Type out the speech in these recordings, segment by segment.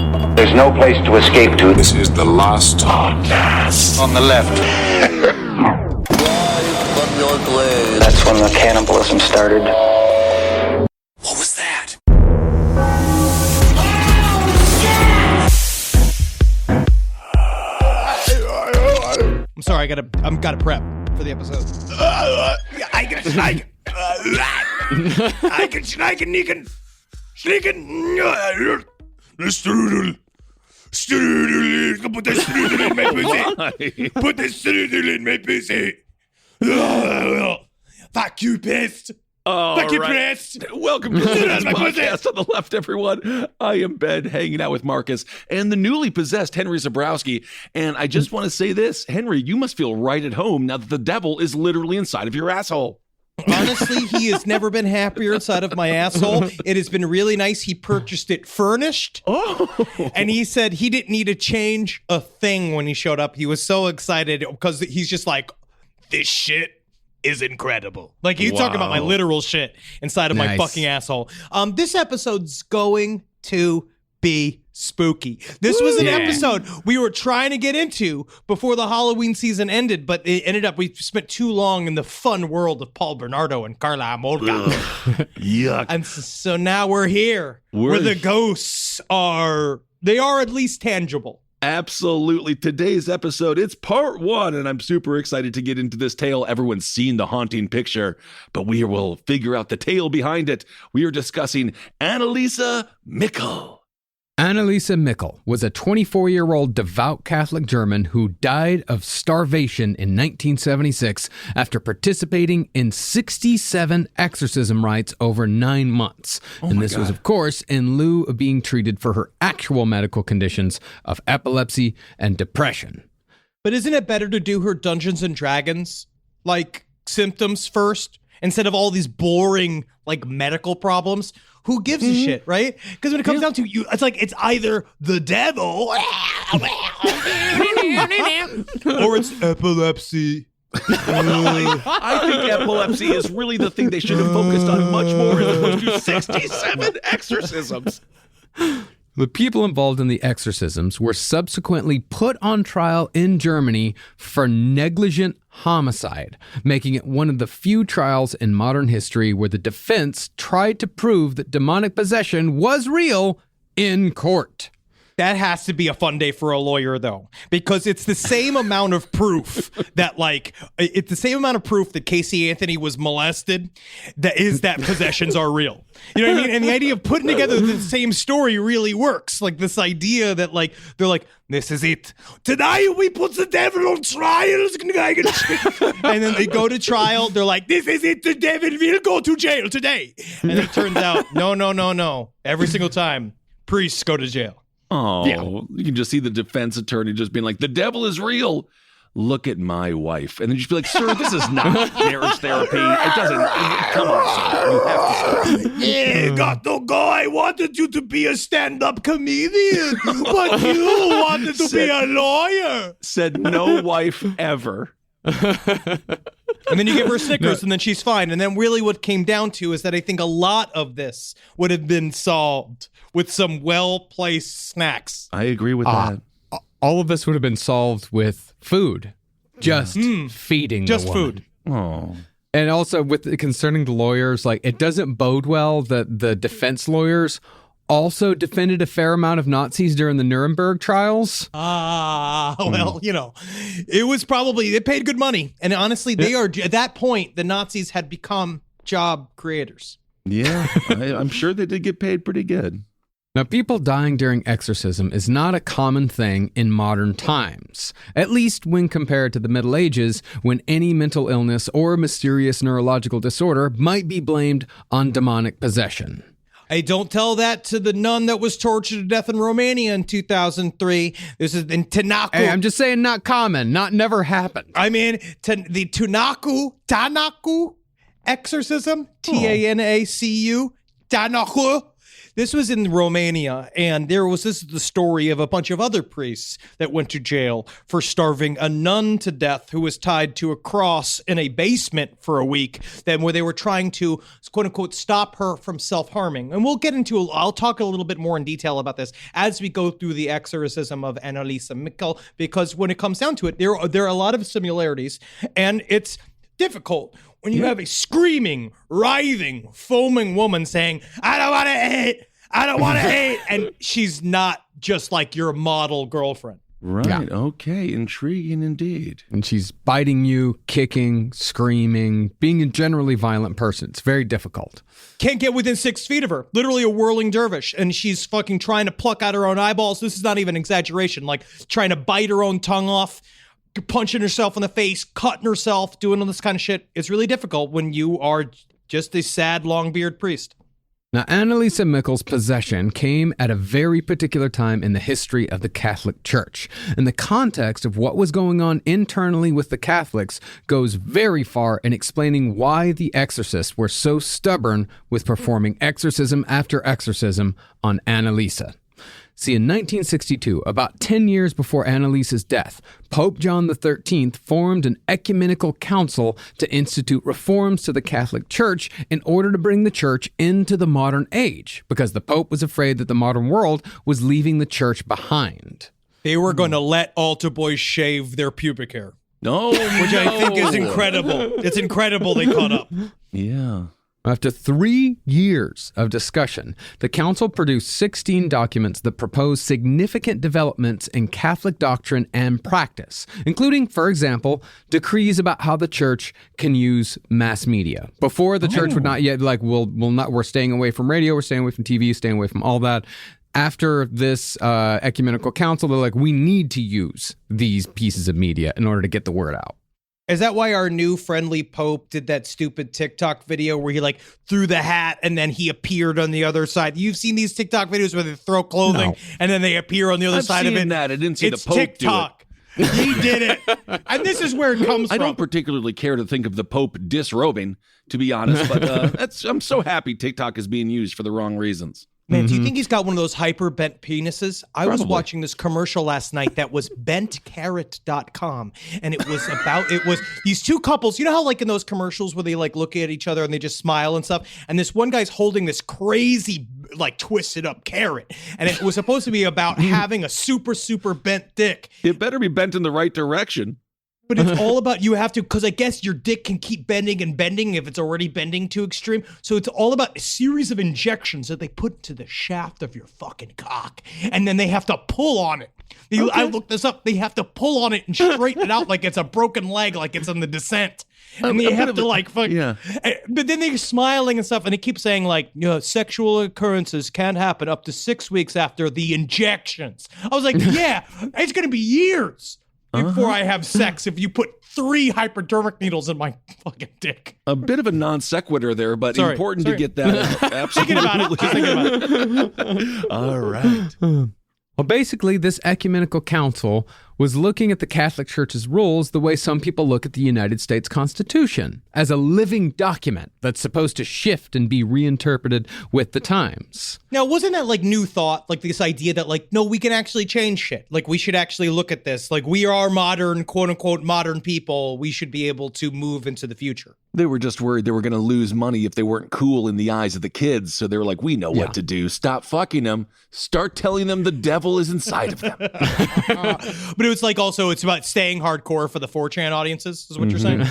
There's no place to escape to. This is the last podcast. On the left. From your grave. That's when the cannibalism started. What was that? I'm sorry, I gotta prep for the episode. I can sneaking. Strudel. Put the strudel in my pussy. Put the strudel in my pussy. Fuck you, pissed. Fuck you, pissed. Welcome to this podcast on the left, everyone. I am Ben, hanging out with Marcus and the newly possessed Henry Zabrowski. And I just want to say this, Henry, you must feel right at home now that the devil is literally inside of your asshole. Honestly, he has never been happier inside of my asshole. It has been really nice. He purchased it furnished. Oh. And he said he didn't need to change a thing when he showed up. He was so excited because he's just like, this shit is incredible. Like, he's talking about my literal shit inside of my fucking asshole. This episode's going to be spooky. This was an episode we were trying to get into before the Halloween season ended, but it ended up we spent too long in the fun world of Paul Bernardo and Carla Amolga. Yuck. And so now we're here where the ghosts are at least tangible. Absolutely. Today's episode, it's part 1, and I'm super excited to get into this tale. Everyone's seen the haunting picture, but we will figure out the tale behind it. We are discussing Anneliese Michel. Anneliese Michel was a 24-year-old devout Catholic German who died of starvation in 1976 after participating in 67 exorcism rites over 9 months. And this was, of course, in lieu of being treated for her actual medical conditions of epilepsy and depression. But isn't it better to do her Dungeons and Dragons, like, symptoms first, instead of all these boring, like, medical problems? Who gives a shit, right? Because when it comes down to you, it's like it's either the devil or it's epilepsy. I think epilepsy is really the thing they should have focused on much more as opposed to 67 exorcisms. The people involved in the exorcisms were subsequently put on trial in Germany for negligent homicide, making it one of the few trials in modern history where the defense tried to prove that demonic possession was real in court. That has to be a fun day for a lawyer, though, because it's the same amount of proof that, like, it's the same amount of proof that Casey Anthony was molested that possessions are real. You know what I mean? And the idea of putting together the same story really works. Like, this idea that, like, they're like, this is it. Tonight we put the devil on trial. And then they go to trial. They're like, this is it. The devil will go to jail today. And it turns out, no. Every single time, priests go to jail. Oh, yeah. You can just see the defense attorney just being like, the devil is real. Look at my wife. And then you'd be like, sir, this is not marriage therapy. It doesn't. Come on, sir. You have to stop. Yeah, got to go. I wanted you to be a stand-up comedian, but you wanted to be a lawyer. Said no wife ever. And then you give her Snickers and then she's fine. And then really what came down to is that I think a lot of this would have been solved with some well-placed snacks. I agree with that. All of this would have been solved with food. Just feeding just the woman. Food. Oh. And also concerning the lawyers, like, it doesn't bode well that the defense lawyers also defended a fair amount of Nazis during the Nuremberg trials. Well, you know, it was probably, they paid good money. And honestly, at that point, the Nazis had become job creators. Yeah, I'm sure they did get paid pretty good. Now, people dying during exorcism is not a common thing in modern times, at least when compared to the Middle Ages, when any mental illness or mysterious neurological disorder might be blamed on demonic possession. Hey, don't tell that to the nun that was tortured to death in Romania in 2003. This is in Tanaku. Hey, I'm just saying not common, not never happened. I mean, the Tanaku exorcism, Tanacu, Tanaku. This was in Romania, and this is the story of a bunch of other priests that went to jail for starving a nun to death who was tied to a cross in a basement for a week, then where they were trying to, quote unquote, stop her from self-harming. And I'll talk a little bit more in detail about this as we go through the exorcism of Anneliese Michel, because when it comes down to it, there are a lot of similarities, and it's difficult when you have a screaming, writhing, foaming woman saying, I don't want to eat, I don't want to eat. And she's not just like your model girlfriend. Right. Yeah. Okay. Intriguing indeed. And she's biting you, kicking, screaming, being a generally violent person. It's very difficult. Can't get within 6 feet of her. Literally a whirling dervish. And she's fucking trying to pluck out her own eyeballs. This is not even exaggeration. Like trying to bite her own tongue off, punching herself in the face, cutting herself, doing all this kind of shit. It's really difficult when you are just a sad, long-beard priest. Now, Anneliese Michel's possession came at a very particular time in the history of the Catholic Church. And the context of what was going on internally with the Catholics goes very far in explaining why the exorcists were so stubborn with performing exorcism after exorcism on Anneliese. See, in 1962, about 10 years before Anneliese's death, Pope John XIII formed an ecumenical council to institute reforms to the Catholic Church in order to bring the church into the modern age, because the Pope was afraid that the modern world was leaving the church behind. They were going to let altar boys shave their pubic hair. No, which I think is incredible. It's incredible they caught up. Yeah. After 3 years of discussion, the council produced 16 documents that proposed significant developments in Catholic doctrine and practice, including, for example, decrees about how the church can use mass media. Before, the church would not yet we're staying away from radio, we're staying away from TV, staying away from all that. After this ecumenical council, they're like, we need to use these pieces of media in order to get the word out. Is that why our new friendly Pope did that stupid TikTok video where he like threw the hat and then he appeared on the other side? You've seen these TikTok videos where they throw clothing and then they appear on the other side of it. That. I didn't see it's the Pope TikTok. do it. He did it. And this is where it comes from. I don't particularly care to think of the Pope disrobing, to be honest, but I'm so happy TikTok is being used for the wrong reasons. Man, do you think he's got one of those hyper bent penises? I was watching this commercial last night that was bentcarrot.com. And it was these two couples. You know how like in those commercials where they like look at each other and they just smile and stuff? And this one guy's holding this crazy like twisted up carrot. And it was supposed to be about having a super, super bent dick. It better be bent in the right direction. But it's all about, you have to, because I guess your dick can keep bending and bending if it's already bending too extreme. So it's all about a series of injections that they put into the shaft of your fucking cock. And then they have to pull on it. I looked this up. They have to pull on it and straighten it out like it's a broken leg, like it's in the descent. And they have to like, fuck. Yeah. But then they're smiling and stuff. And they keep saying like, sexual occurrences can happen up to 6 weeks after the injections. I was like, yeah, it's going to be years before I have sex if you put 3 hypodermic needles in my fucking dick. A bit of a non sequitur there, but important to get that out. Absolutely. Thinking about it. All right. Well, basically, this ecumenical council was looking at the Catholic Church's rules the way some people look at the United States Constitution, as a living document that's supposed to shift and be reinterpreted with the times. Now, wasn't that like new thought? Like this idea that like, no, we can actually change shit. Like we should actually look at this. Like we are modern, quote unquote, modern people. We should be able to move into the future. They were just worried they were going to lose money if they weren't cool in the eyes of the kids. So they were like, we know what to do. Stop fucking them. Start telling them the devil is inside of them. But it was like also it's about staying hardcore for the 4chan audiences is what you're saying?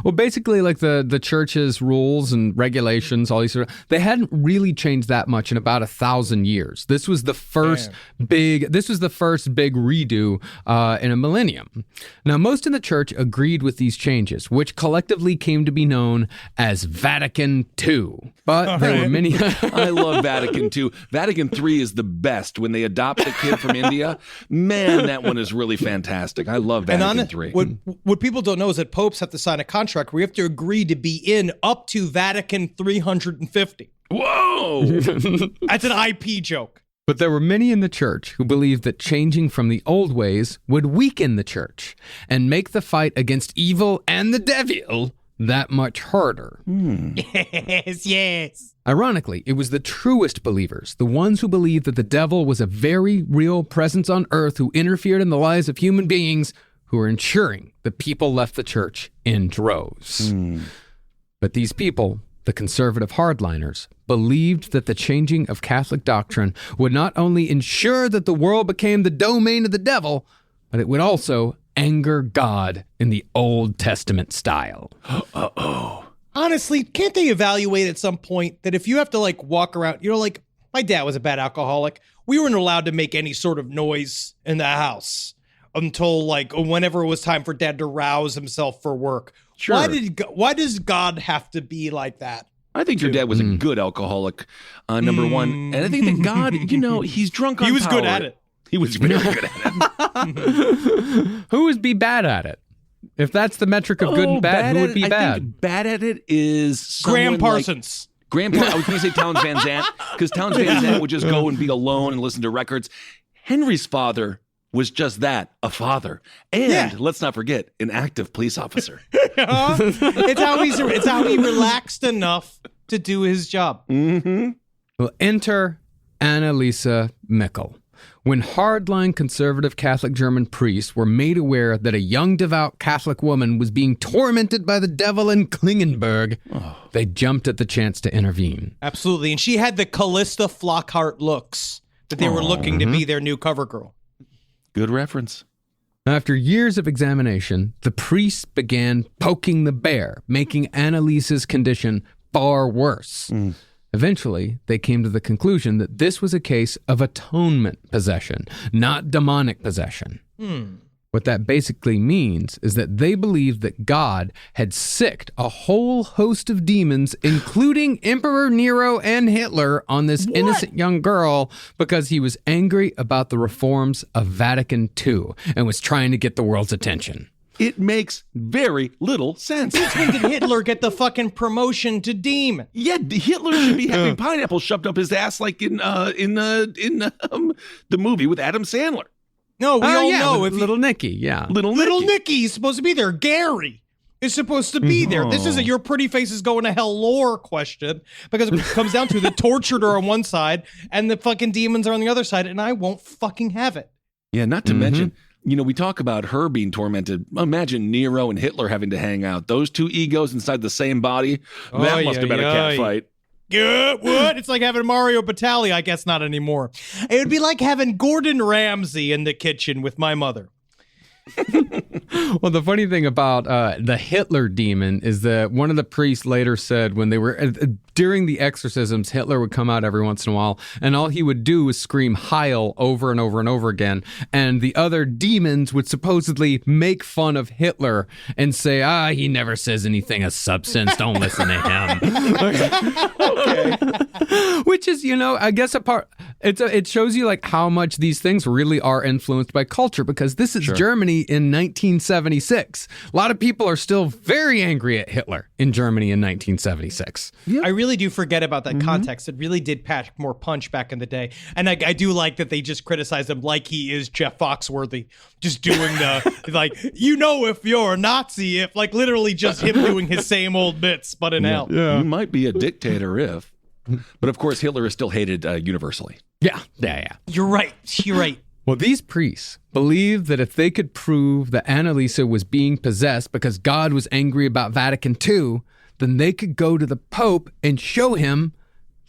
Well, basically like the church's rules and regulations, all these sort of, they hadn't really changed that much in about 1,000 years. This was the first big redo in a millennium. Now, most in the church agreed with these changes, which collectively came to be known as Vatican II. But there were many. I love Vatican II. Vatican III is the best. When they adopt the kid from India, man, that one is really fantastic. I love Vatican III. What people don't know is that popes have to sign a contract where you have to agree to be in up to Vatican 350. Whoa! That's an IP joke. But there were many in the church who believed that changing from the old ways would weaken the church and make the fight against evil and the devil that much harder. Yes. Ironically, it was the truest believers, the ones who believed that the devil was a very real presence on earth who interfered in the lives of human beings, who were ensuring that people left the church in droves. But these people, the conservative hardliners, believed that the changing of Catholic doctrine would not only ensure that the world became the domain of the devil, but it would also anger God in the Old Testament style. Honestly, can't they evaluate at some point that if you have to like walk around, like my dad was a bad alcoholic. We weren't allowed to make any sort of noise in the house until like whenever it was time for dad to rouse himself for work. Sure. Why does God have to be like that? I think your dad was a good alcoholic, number one. And I think that God, he's drunk on He was power. good at it. He was very good at it. Who would be bad at it? If that's the metric of good and bad, who would be I bad? think bad at it is Graham Parsons. I was going to say Towns Van Zandt, because Towns Van Zandt would just go and be alone and listen to records. Henry's father was just that, a father. And let's not forget, an active police officer. It's how he relaxed enough to do his job. Well, enter Anneliese Michel. When hardline conservative Catholic German priests were made aware that a young devout Catholic woman was being tormented by the devil in Klingenberg, they jumped at the chance to intervene. Absolutely. And she had the Callista Flockhart looks that they were looking to be their new cover girl. Good reference. After years of examination, the priests began poking the bear, making Anneliese's condition far worse. Eventually, they came to the conclusion that this was a case of atonement possession, not demonic possession. What that basically means is that they believed that God had sicked a whole host of demons, including Emperor Nero and Hitler, on this innocent young girl because he was angry about the reforms of Vatican II and was trying to get the world's attention. It makes very little sense. When did Hitler get the fucking promotion to demon? Yeah, Hitler should be having pineapple shoved up his ass like in the movie with Adam Sandler. No, we all know with if little Nicky, yeah. Little Nicky's supposed to be there. Gary is supposed to be there. This is a your pretty face is going to hell lore question because it comes down to the tortured are on one side and the fucking demons are on the other side, and I won't fucking have it. Yeah, not to mention, we talk about her being tormented. Imagine Nero and Hitler having to hang out. Those two egos inside the same body. That must have been a cat fight. Yeah, what? It's like having Mario Batali. I guess not anymore. It would be like having Gordon Ramsay in the kitchen with my mother. Well, the funny thing about the Hitler demon is that one of the priests later said when they were during the exorcisms, Hitler would come out every once in a while, and all he would do was scream Heil over and over and over again. And the other demons would supposedly make fun of Hitler and say, he never says anything of substance. Don't listen to him. Okay. Which is, I guess it shows you like how much these things really are influenced by culture, because this is Germany in 1976. A lot of people are still very angry at Hitler in Germany in 1976. Yep. I really do forget about that context. It really did pack more punch back in the day. And I do like that they just criticize him like he is Jeff Foxworthy, just doing the, like, if you're a Nazi, if like literally just him doing his same old bits, but in hell. Yeah. You might be a dictator if. But of course, Hitler is still hated universally. Yeah. You're right. Well, these priests believed that if they could prove that Anneliese was being possessed because God was angry about Vatican II, then they could go to the Pope and show him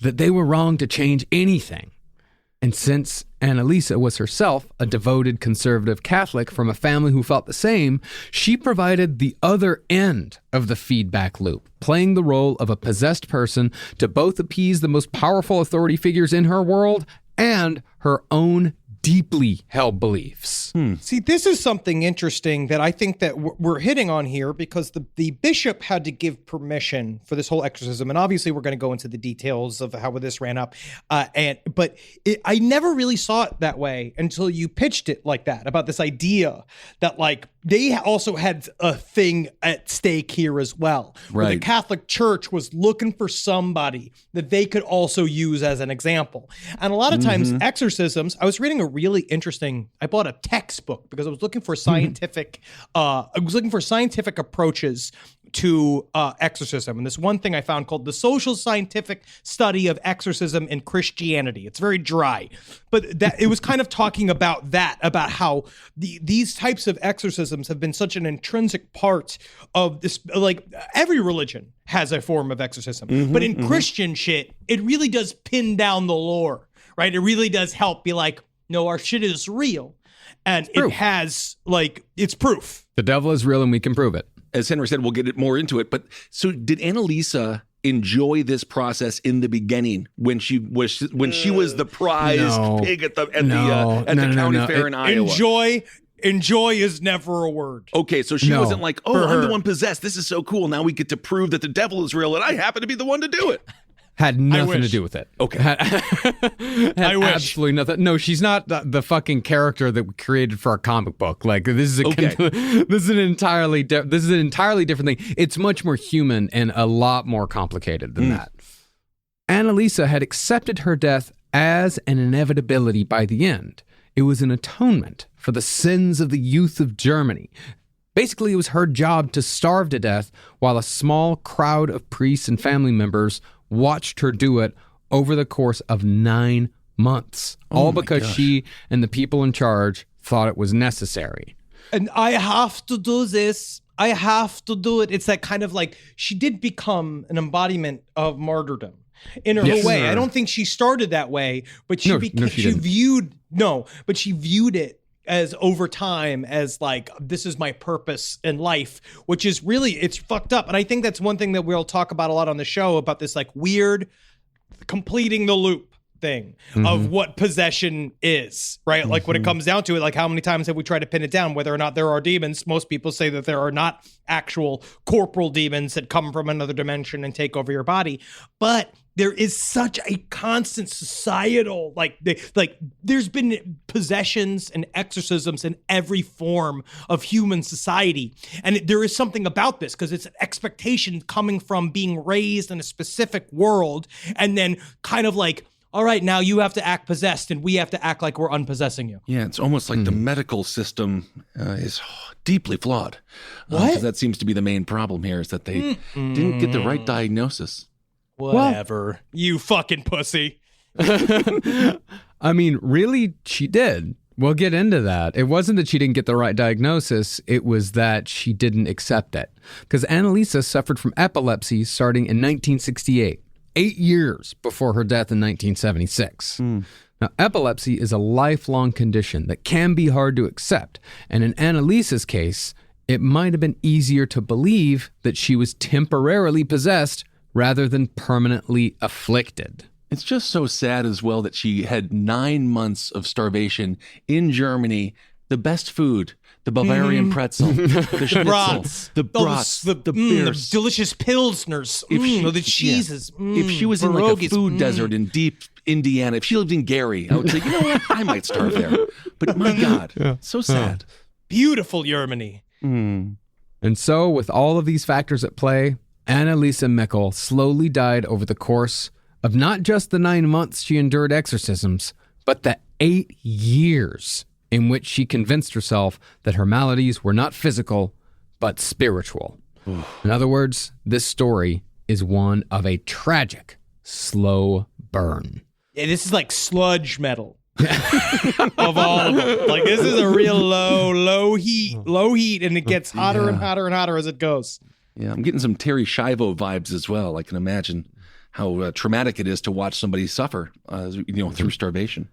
that they were wrong to change anything. And since Anneliese was herself a devoted conservative Catholic from a family who felt the same, she provided the other end of the feedback loop, playing the role of a possessed person to both appease the most powerful authority figures in her world and her own deeply held beliefs. See, this is something interesting that I think that we're hitting on here, because the bishop had to give permission for this whole exorcism. And obviously we're going to go into the details of how this ran up. But I never really saw it that way until you pitched it like that, about this idea that like they also had a thing at stake here as well. Where the Catholic Church was looking for somebody that they could also use as an example. And a lot of times exorcisms, I was reading a really interesting, I bought a textbook because I was looking for scientific, approaches to exorcism, and this one thing I found called the Social Scientific Study of Exorcism in Christianity. It's very dry, but that it was kind of talking about how these types of exorcisms have been such an intrinsic part of this. Like every religion has a form of exorcism, but in Christian shit, it really does pin down the lore, right? It really does help be like, no, our shit is real, and it has it's proof. The devil is real, and we can prove it. As Henry said, we'll get more into it. But so did Anneliese enjoy this process in the beginning when she was the prize pig at the county fair in Iowa? Enjoy is never a word. Okay, so she wasn't like, oh, I'm the one possessed. This is so cool. Now we get to prove that the devil is real, and I happen to be the one to do it. Had nothing to do with it. Okay. Had I wish. Absolutely nothing. No, she's not the fucking character that we created for a comic book. Like this is an entirely different thing. It's much more human and a lot more complicated than that. Anneliese had accepted her death as an inevitability by the end. It was an atonement for the sins of the youth of Germany. Basically, it was her job to starve to death while a small crowd of priests and family members watched her do it over the course of 9 months, all because she and the people in charge thought it was necessary. And I have to do this. I have to do it. It's that kind of like she did become an embodiment of martyrdom in her way. I don't think she started that way, but she viewed it as over time as like, this is my purpose in life, which is really, it's fucked up. And I think that's one thing that we'll talk about a lot on the show, about this like weird completing the loop thing of what possession is, right? Like when it comes down to it, like how many times have we tried to pin it down, whether or not there are demons? Most people say that there are not actual corporal demons that come from another dimension and take over your body. But there is such a constant societal, there's been possessions and exorcisms in every form of human society. And there is something about this because it's an expectation coming from being raised in a specific world and then kind of like, all right, now you have to act possessed and we have to act like we're unpossessing you. Yeah, it's almost like the medical system is deeply flawed. What? Because that seems to be the main problem here, is that they didn't get the right diagnosis. Whatever. You fucking pussy. I mean, really, she did. We'll get into that. It wasn't that she didn't get the right diagnosis. It was that she didn't accept it. Because Anneliese suffered from epilepsy starting in 1968, 8 years before her death in 1976. Now, epilepsy is a lifelong condition that can be hard to accept. And in Anneliese's case, it might have been easier to believe that she was temporarily possessed rather than permanently afflicted. It's just so sad as well that she had 9 months of starvation in Germany. The best food, the Bavarian pretzel, the schnitzel, brats, the brats, the beers, the delicious pilsners, the cheeses. If she was in like a food desert in deep Indiana, if she lived in Gary, I would say, you know what, I might starve there. But my God, so sad. Beautiful Germany. And so, with all of these factors at play, Anneliese Michel slowly died over the course of not just the 9 months she endured exorcisms, but the 8 years in which she convinced herself that her maladies were not physical, but spiritual. In other words, this story is one of a tragic, slow burn. Yeah, this is like sludge metal. Of all of them. Like, this is a real low heat, and it gets hotter and hotter and hotter as it goes. Yeah, I'm getting some Terry Schiavo vibes as well. I can imagine how traumatic it is to watch somebody suffer, through starvation.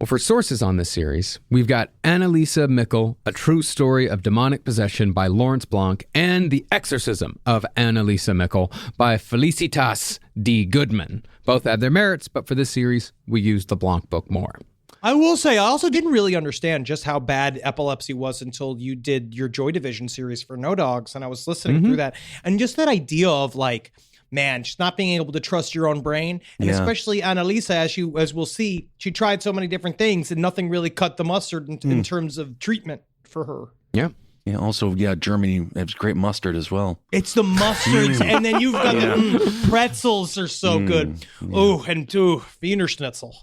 Well, for sources on this series, we've got Anneliese Michel, A True Story of Demonic Possession by Lawrence Blanc, and The Exorcism of Anneliese Michel by Felicitas D. Goodman. Both have their merits, but for this series, we used the Blanc book more. I will say, I also didn't really understand just how bad epilepsy was until you did your Joy Division series for No Dogs, and I was listening through that. And just that idea of like, man, just not being able to trust your own brain. And especially Anneliese, as we'll see, she tried so many different things and nothing really cut the mustard in terms of treatment for her. Yeah. Yeah, also, Germany has great mustard as well. It's the mustards, and then you've got the pretzels are so good. And Wiener Schnitzel.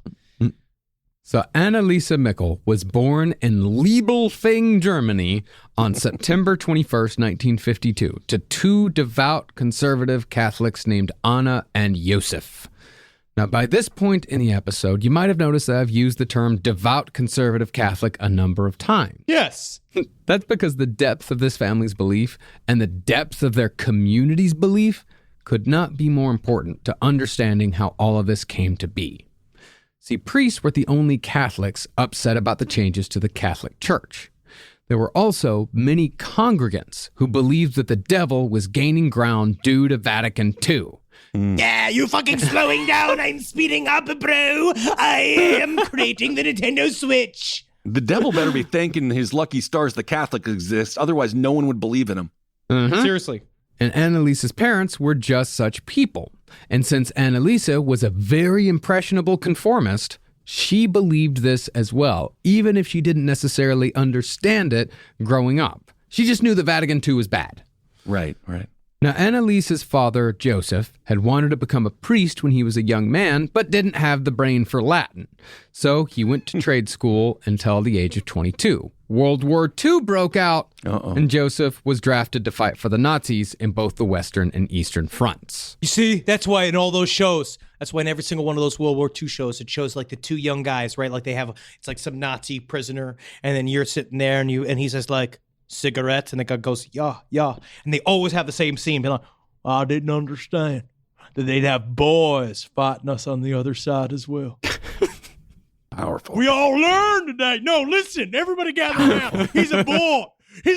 So Anneliese Michel was born in Liebelfing, Germany on September 21st, 1952, to two devout conservative Catholics named Anna and Josef. Now, by this point in the episode, you might have noticed that I've used the term devout conservative Catholic a number of times. Yes. That's because the depth of this family's belief and the depth of their community's belief could not be more important to understanding how all of this came to be. See, priests were the only Catholics upset about the changes to the Catholic Church. There were also many congregants who believed that the devil was gaining ground due to Vatican II. Yeah, you fucking slowing down. I'm speeding up, bro. I am creating the Nintendo Switch. The devil better be thanking his lucky stars the Catholic exists, otherwise no one would believe in him. Seriously. And Annaliese's parents were just such people. And since Anneliese was a very impressionable conformist, she believed this as well, even if she didn't necessarily understand it growing up. She just knew the Vatican II was bad. Right. Now, Annaliese's father, Joseph, had wanted to become a priest when he was a young man, but didn't have the brain for Latin. So he went to trade school until the age of 22. World War II broke out, and Joseph was drafted to fight for the Nazis in both the Western and Eastern fronts. You see, that's why in all those shows, that's why in every single one of those World War II shows, it shows like the two young guys, right? Like it's like some Nazi prisoner, and then you're sitting there and he says like, cigarettes, and the guy goes, yeah. And they always have the same scene, being like, I didn't understand that they'd have boys fighting us on the other side as well. Powerful. We all learned today. No, listen, everybody gather now. He's a boy. He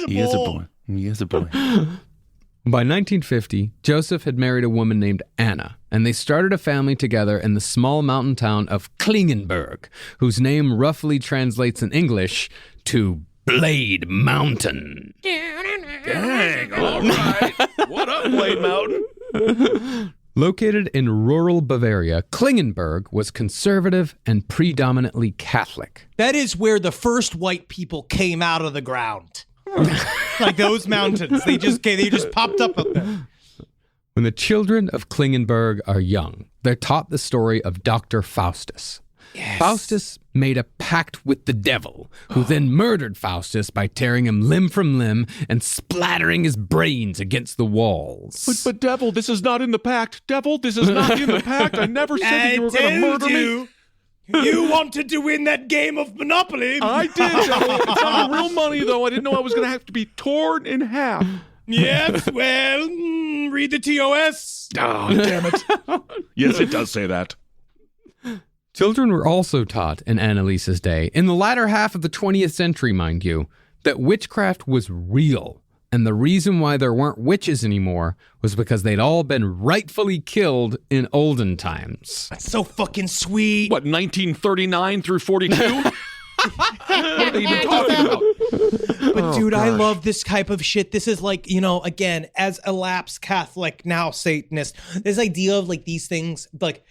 is a boy. By 1950, Joseph had married a woman named Anna, and they started a family together in the small mountain town of Klingenberg, whose name roughly translates in English to Blade Mountain. Dang, all right. What up, Blade Mountain? Located in rural Bavaria, Klingenberg was conservative and predominantly Catholic. That is where the first white people came out of the ground. Like those mountains. They just popped up there. When the children of Klingenberg are young, they're taught the story of Dr. Faustus. Yes. Faustus made a pact with the devil, who then murdered Faustus by tearing him limb from limb and splattering his brains against the walls. But devil, this is not in the pact. Devil, this is not in the pact. I never said that you were going to murder me. You wanted to win that game of Monopoly. I did, devil. It's not real money, though. I didn't know I was going to have to be torn in half. Yes, well, read the TOS. Oh, damn it. Yes, it does say that. Children were also taught in Annaliese's day, in the latter half of the 20th century, mind you, that witchcraft was real. And the reason why there weren't witches anymore was because they'd all been rightfully killed in olden times. That's so fucking sweet. What, 1939 through 42? What are they even talking about? But dude, I love this type of shit. This is like, again, as a lapsed Catholic, now Satanist, this idea of like these things, like,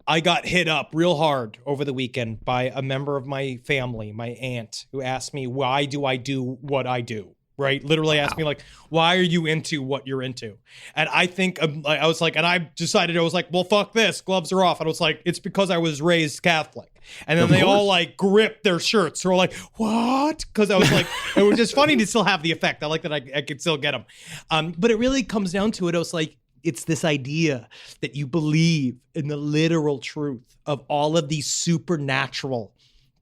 I got hit up real hard over the weekend by a member of my family, my aunt, who asked me, why do I do what I do? Right? Literally asked me like, why are you into what you're into? And I think I was like, and I decided, I was like, well, fuck this, gloves are off. And I was like, it's because I was raised Catholic. And then they all like gripped their shirts. They were like, what? Because I was like, it was just funny to still have the effect. I like that I could still get them. But it really comes down to it. I was like, it's this idea that you believe in the literal truth of all of these supernatural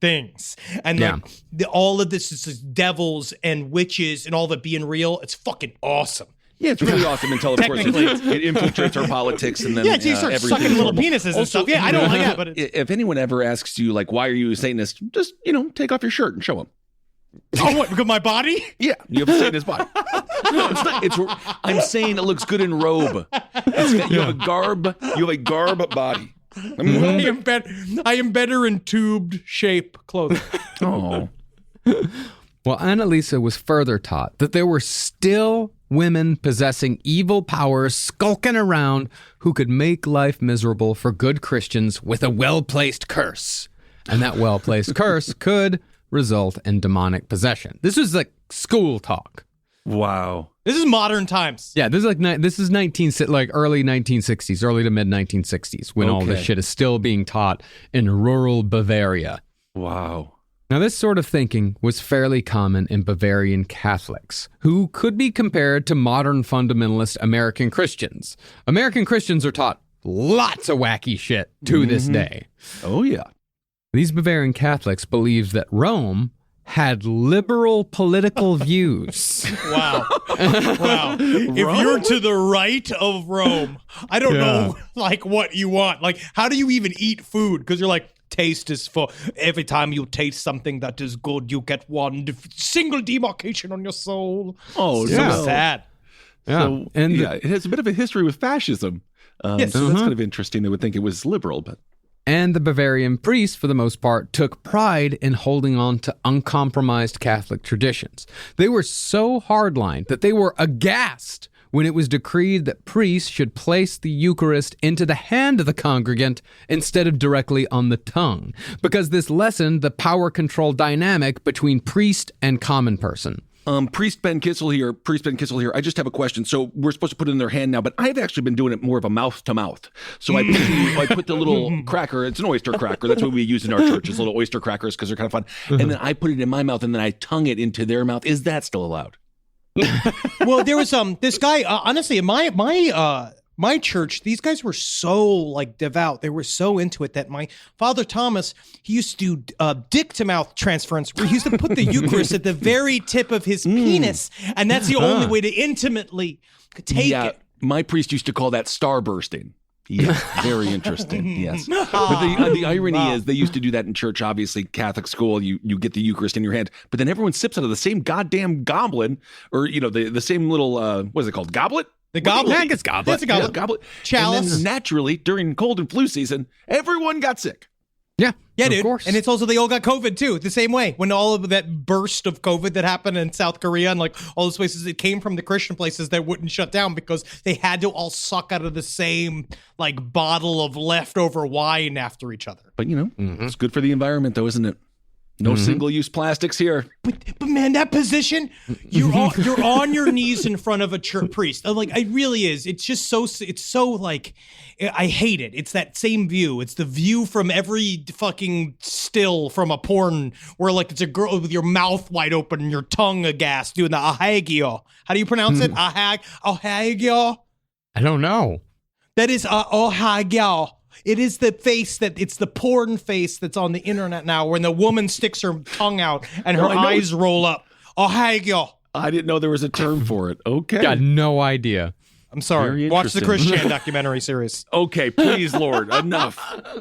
things. And all of this is devils and witches and all of it being real. It's fucking awesome. Yeah, it's really awesome until, of course, it infiltrates our politics and then you start sucking little penises and stuff. Yeah, I don't like that. But if anyone ever asks you, like, why are you a Satanist? Just, take off your shirt and show them. Oh, what? Because my body? Yeah, you have a Satanist body. No, it's not. I'm saying it looks good in robe. You have a garb. You have a garb body. I am better in tubed shape clothing. Oh. Well, Annalisa was further taught that there were still women possessing evil powers skulking around who could make life miserable for good Christians with a well-placed curse. And that well-placed curse could result in demonic possession. This was like school talk. Wow. This is modern times. Yeah, this is early 1960s, early to mid 1960s when all this shit is still being taught in rural Bavaria. Wow. Now, this sort of thinking was fairly common in Bavarian Catholics, who could be compared to modern fundamentalist American Christians. American Christians are taught lots of wacky shit to this day. Oh, yeah. These Bavarian Catholics believed that Rome had liberal political views. Wow. Wow. If you're to the right of Rome, I don't know, like, what you want. Like, how do you even eat food? Because you're like, taste is for every time you taste something that is good, you get one single demarcation on your soul. Oh, Yeah. So sad. Yeah. So, it has a bit of a history with fascism. Yes. So that's kind of interesting. They would think it was liberal, but... And the Bavarian priests, for the most part, took pride in holding on to uncompromised Catholic traditions. They were so hardline that they were aghast when it was decreed that priests should place the Eucharist into the hand of the congregant instead of directly on the tongue, because this lessened the power control dynamic between priest and common person. Priest Ben Kissel here. I just have a question. So we're supposed to put it in their hand now, but I've actually been doing it more of a mouth to mouth. So I put the little cracker. It's an oyster cracker. That's what we use in our churches, little oyster crackers, because they're kind of fun. And then I put it in my mouth, and then I tongue it into their mouth. Is that still allowed? Well, there was this guy. Honestly, in my church, these guys were so like devout. They were so into it that my Father Thomas, he used to do dick to mouth transference, where he used to put the Eucharist at the very tip of his penis, and that's the only way to intimately take it. My priest used to call that starbursting. Yeah, very interesting. Yes, but the irony is they used to do that in church. Obviously, Catholic school, you get the Eucharist in your hand, but then everyone sips out of the same goddamn goblin, or the same little what is it called, goblet? The goblet. I think it's goblet. That's a goblet. Yeah, goblet. Chalice. And then naturally, during cold and flu season, everyone got sick. Yeah, Yeah, of dude. course. And it's also, they all got COVID too, the same way. When all of that burst of COVID that happened in South Korea and like all those places, it came from the Christian places that wouldn't shut down because they had to all suck out of the same like bottle of leftover wine after each other. But it's good for the environment, though, isn't it? No single-use plastics here. But man, that position, you're on your knees in front of a church priest. Like, it really is. It's just so like, I hate it. It's that same view. It's the view from every fucking still from a porn where like it's a girl with your mouth wide open and your tongue aghast doing the ahagio. How do you pronounce it? Ahagio? I don't know. That is ahagio. It is the face it's the porn face that's on the internet now when the woman sticks her tongue out and her eyes roll up. Ahagio. I didn't know there was a term for it. Okay. Got no idea. I'm sorry. Very Watch the interesting. Christian documentary series. Okay, please, Lord, enough.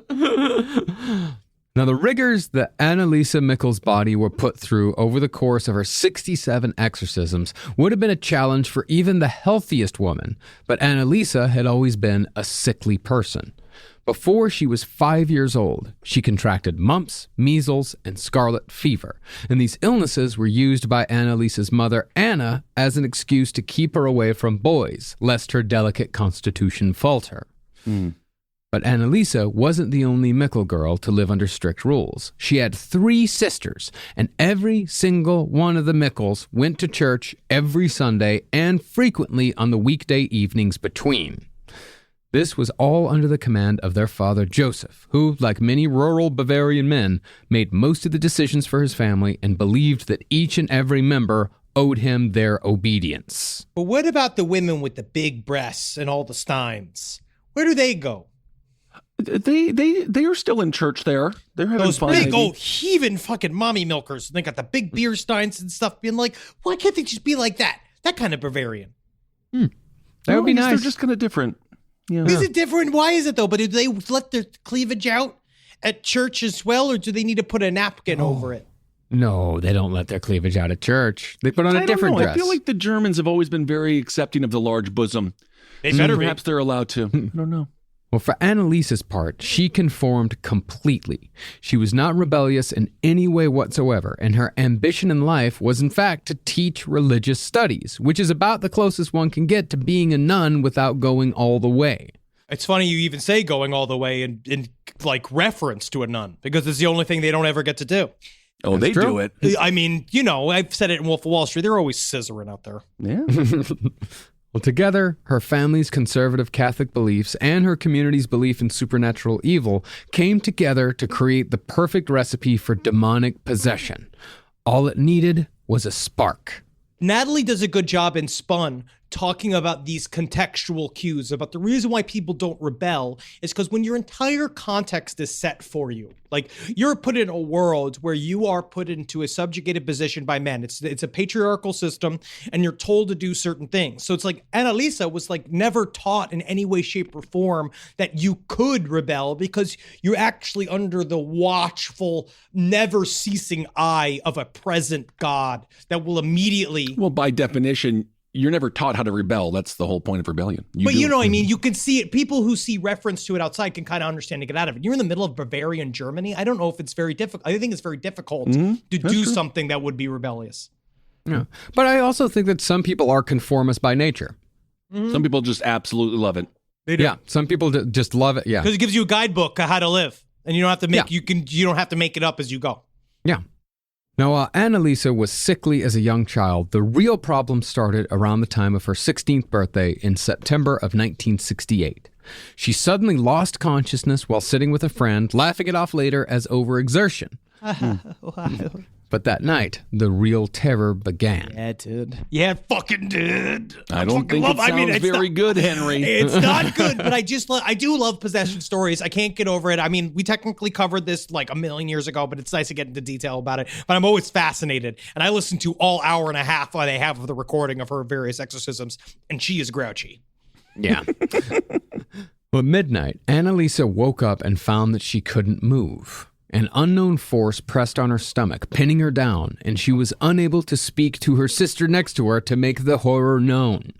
Now, the rigors that Anneliese Michel's body were put through over the course of her 67 exorcisms would have been a challenge for even the healthiest woman, but Anneliese had always been a sickly person. Before she was 5 years old, she contracted mumps, measles, and scarlet fever, and these illnesses were used by Anneliese's mother, Anna, as an excuse to keep her away from boys, lest her delicate constitution falter. But Anneliese wasn't the only Michel girl to live under strict rules. She had 3 sisters, and every single one of the Michels went to church every Sunday and frequently on the weekday evenings between. This was all under the command of their father, Joseph, who, like many rural Bavarian men, made most of the decisions for his family and believed that each and every member owed him their obedience. But what about the women with the big breasts and all the steins? Where do they go? They are still in church there. They're having Those fun. big maybe. old heaving fucking mommy milkers. And they got the big beer steins and stuff being like, why can't they just be like that? That kind of Bavarian. That would be I guess nice. They're just kind of different. Yeah. Is it different? Why is it though? But do they let their cleavage out at church as well? Or do they need to put a napkin over it? No, they don't let their cleavage out at church. They put on a different dress. I feel like the Germans have always been very accepting of the large bosom. They better be. Perhaps they're allowed to. I don't know. Well, for Anneliese's part, she conformed completely. She was not rebellious in any way whatsoever, and her ambition in life was, in fact, to teach religious studies, which is about the closest one can get to being a nun without going all the way. It's funny you even say going all the way in like reference to a nun, because it's the only thing they don't ever get to do. Oh, they do it. I mean, I've said it in Wolf of Wall Street. They're always scissoring out there. Yeah. Well, together, her family's conservative Catholic beliefs and her community's belief in supernatural evil came together to create the perfect recipe for demonic possession. All it needed was a spark. Natalie does a good job in Spun talking about these contextual cues, about the reason why people don't rebel is because when your entire context is set for you, like you're put in a world where you are put into a subjugated position by men. It's a patriarchal system and you're told to do certain things. So it's like Anneliese was like never taught in any way, shape, or form that you could rebel because you're actually under the watchful, never ceasing eye of a present God that will immediately... Well, by definition, you're never taught how to rebel. That's the whole point of rebellion. But you know what I mean? You can see it. People who see reference to it outside can kind of understand to get out of it. You're in the middle of Bavarian Germany. I don't know if it's very difficult. I think it's very difficult to do something that would be rebellious. Yeah. But I also think that some people are conformists by nature. Some people just absolutely love it. They do. Yeah. Some people just love it. Yeah. Because it gives you a guidebook of how to live. And you don't have to make you don't have to make it up as you go. Yeah. Now, while Anneliese was sickly as a young child, the real problem started around the time of her 16th birthday in September of 1968. She suddenly lost consciousness while sitting with a friend, laughing it off later as overexertion. But that night, the real terror began. Yeah, it did. Yeah, it fucking did. I don't think it sounds very good, Henry. It's not good, but I do love possession stories. I can't get over it. I mean, we technically covered this like a million years ago, but it's nice to get into detail about it. But I'm always fascinated. And I listen to all hour and a half they have of the recording of her various exorcisms, and she is grouchy. Yeah. Well, at midnight, Anneliese woke up and found that she couldn't move. An unknown force pressed on her stomach, pinning her down, and she was unable to speak to her sister next to her to make the horror known.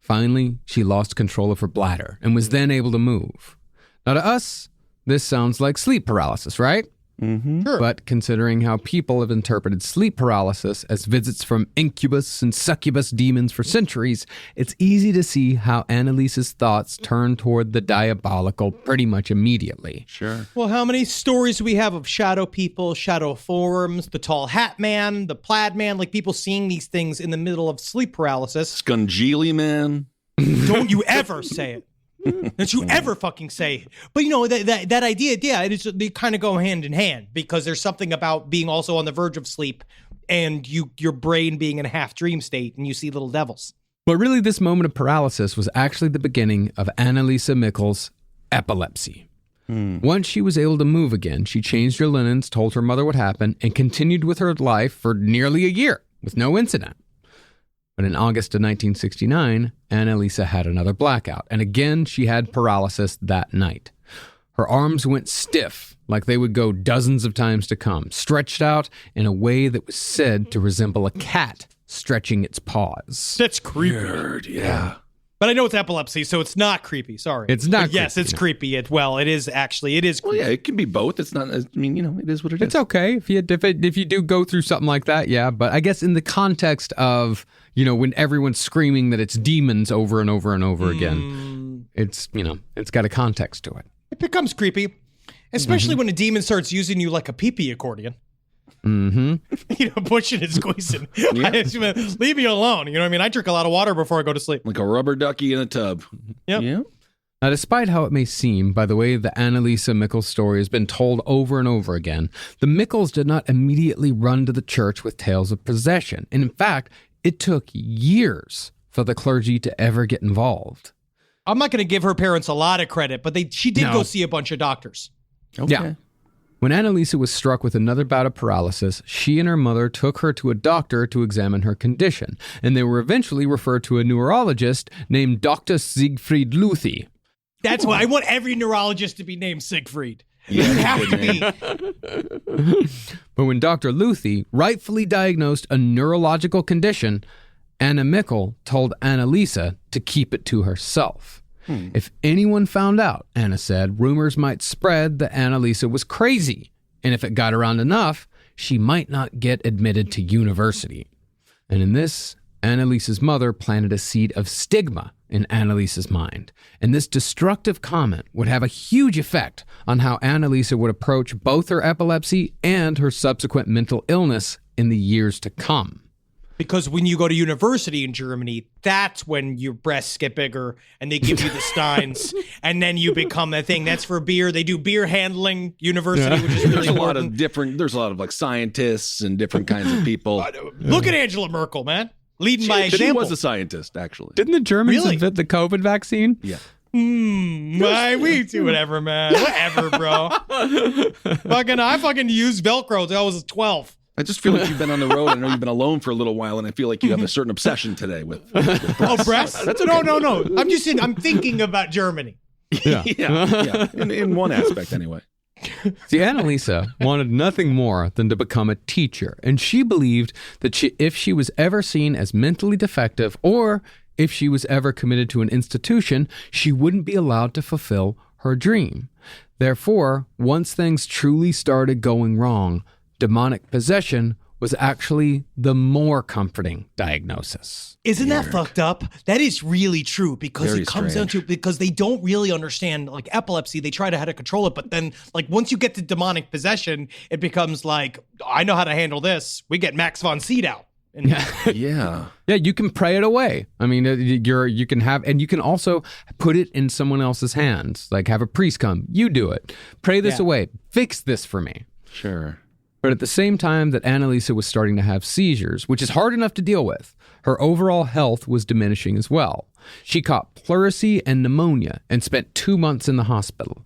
Finally, she lost control of her bladder and was then able to move. Now, to us, this sounds like sleep paralysis, right? Mm-hmm. Sure. But considering how people have interpreted sleep paralysis as visits from incubus and succubus demons for centuries, it's easy to see how Anneliese's thoughts turned toward the diabolical pretty much immediately. Sure. Well, how many stories do we have of shadow people, shadow forms, the tall hat man, the plaid man, like people seeing these things in the middle of sleep paralysis? Scungili man. Don't you ever say it. Don't you ever fucking say it. But you know, that idea, yeah, they kind of go hand in hand because there's something about being also on the verge of sleep and your brain being in a half dream state and you see little devils. But really, this moment of paralysis was actually the beginning of Anneliese Michel's epilepsy. Once she was able to move again, she changed her linens, told her mother what happened, and continued with her life for nearly a year with no incident. But in August of 1969, Anneliese had another blackout, and again she had paralysis that night. Her arms went stiff, like they would go dozens of times to come, stretched out in a way that was said to resemble a cat stretching its paws. That's creepy. Weird, yeah. But I know it's epilepsy, so it's not creepy. Sorry. It's not But yes, creepy, it's no. creepy. It is creepy. Well, yeah, it can be both. It's not, I mean, you know, it is what it is. It's okay if you do go through something like that, yeah. But I guess in the context of, you know, when everyone's screaming that it's demons over and over and over again, it's, you know, it's got a context to it. It becomes creepy, especially when a demon starts using you like a pee-pee accordion. Mm-hmm. You know, pushing and squeezing. Leave me alone. You know what I mean? I drink a lot of water before I go to sleep. Like a rubber ducky in a tub. Yep. Yeah. Now, despite how it may seem, by the way the Anneliese Michel story has been told over and over again, the Michels did not immediately run to the church with tales of possession. And in fact, it took years for the clergy to ever get involved. I'm not going to give her parents a lot of credit, but she did go see a bunch of doctors. Okay. Yeah. When Anneliese was struck with another bout of paralysis, she and her mother took her to a doctor to examine her condition, and they were eventually referred to a neurologist named Dr. Siegfried Luthi. That's why I want every neurologist to be named Siegfried. Yeah, You have to be. But when Dr. Luthi rightfully diagnosed a neurological condition, Anna Michel told Anneliese to keep it to herself. If anyone found out, Anna said, rumors might spread that Anneliese was crazy, and if it got around enough, she might not get admitted to university. And in this, Anneliese's mother planted a seed of stigma in Anneliese's mind, and this destructive comment would have a huge effect on how Anneliese would approach both her epilepsy and her subsequent mental illness in the years to come. Because when you go to university in Germany, that's when your breasts get bigger and they give you the steins, and then you become a thing. That's for beer. They do beer handling university, which is really There's a lot important. of different. There's a lot of like scientists and different kinds of people. Look at Angela Merkel, man. Leading by She example. was a scientist, actually. Didn't the Germans Really? invent the COVID vaccine? Yeah. We do whatever, man. Whatever, bro. I fucking used Velcro till I was 12. I just feel like you've been on the road. I know you've been alone for a little while, and I feel like you have a certain obsession today with Oh, breasts? That's No, okay. no. I'm just saying, I'm thinking about Germany. yeah. In one aspect, anyway. See, Anneliese wanted nothing more than to become a teacher, and she believed that if she was ever seen as mentally defective or if she was ever committed to an institution, she wouldn't be allowed to fulfill her dream. Therefore, once things truly started going wrong, demonic possession was actually the more comforting diagnosis. Isn't that fucked up? That is really true because Very it comes down to because they don't really understand like epilepsy. They try to how to control it, but then like once you get to demonic possession, it becomes like I know how to handle this. We get Max von Sydow. And Yeah. Yeah, you can pray it away. I mean, you can have, and you can also put it in someone else's hands. Like have a priest come, you do it, pray this away, fix this for me. Sure. But at the same time that Anneliese was starting to have seizures, which is hard enough to deal with, her overall health was diminishing as well. She caught pleurisy and pneumonia and spent 2 months in the hospital.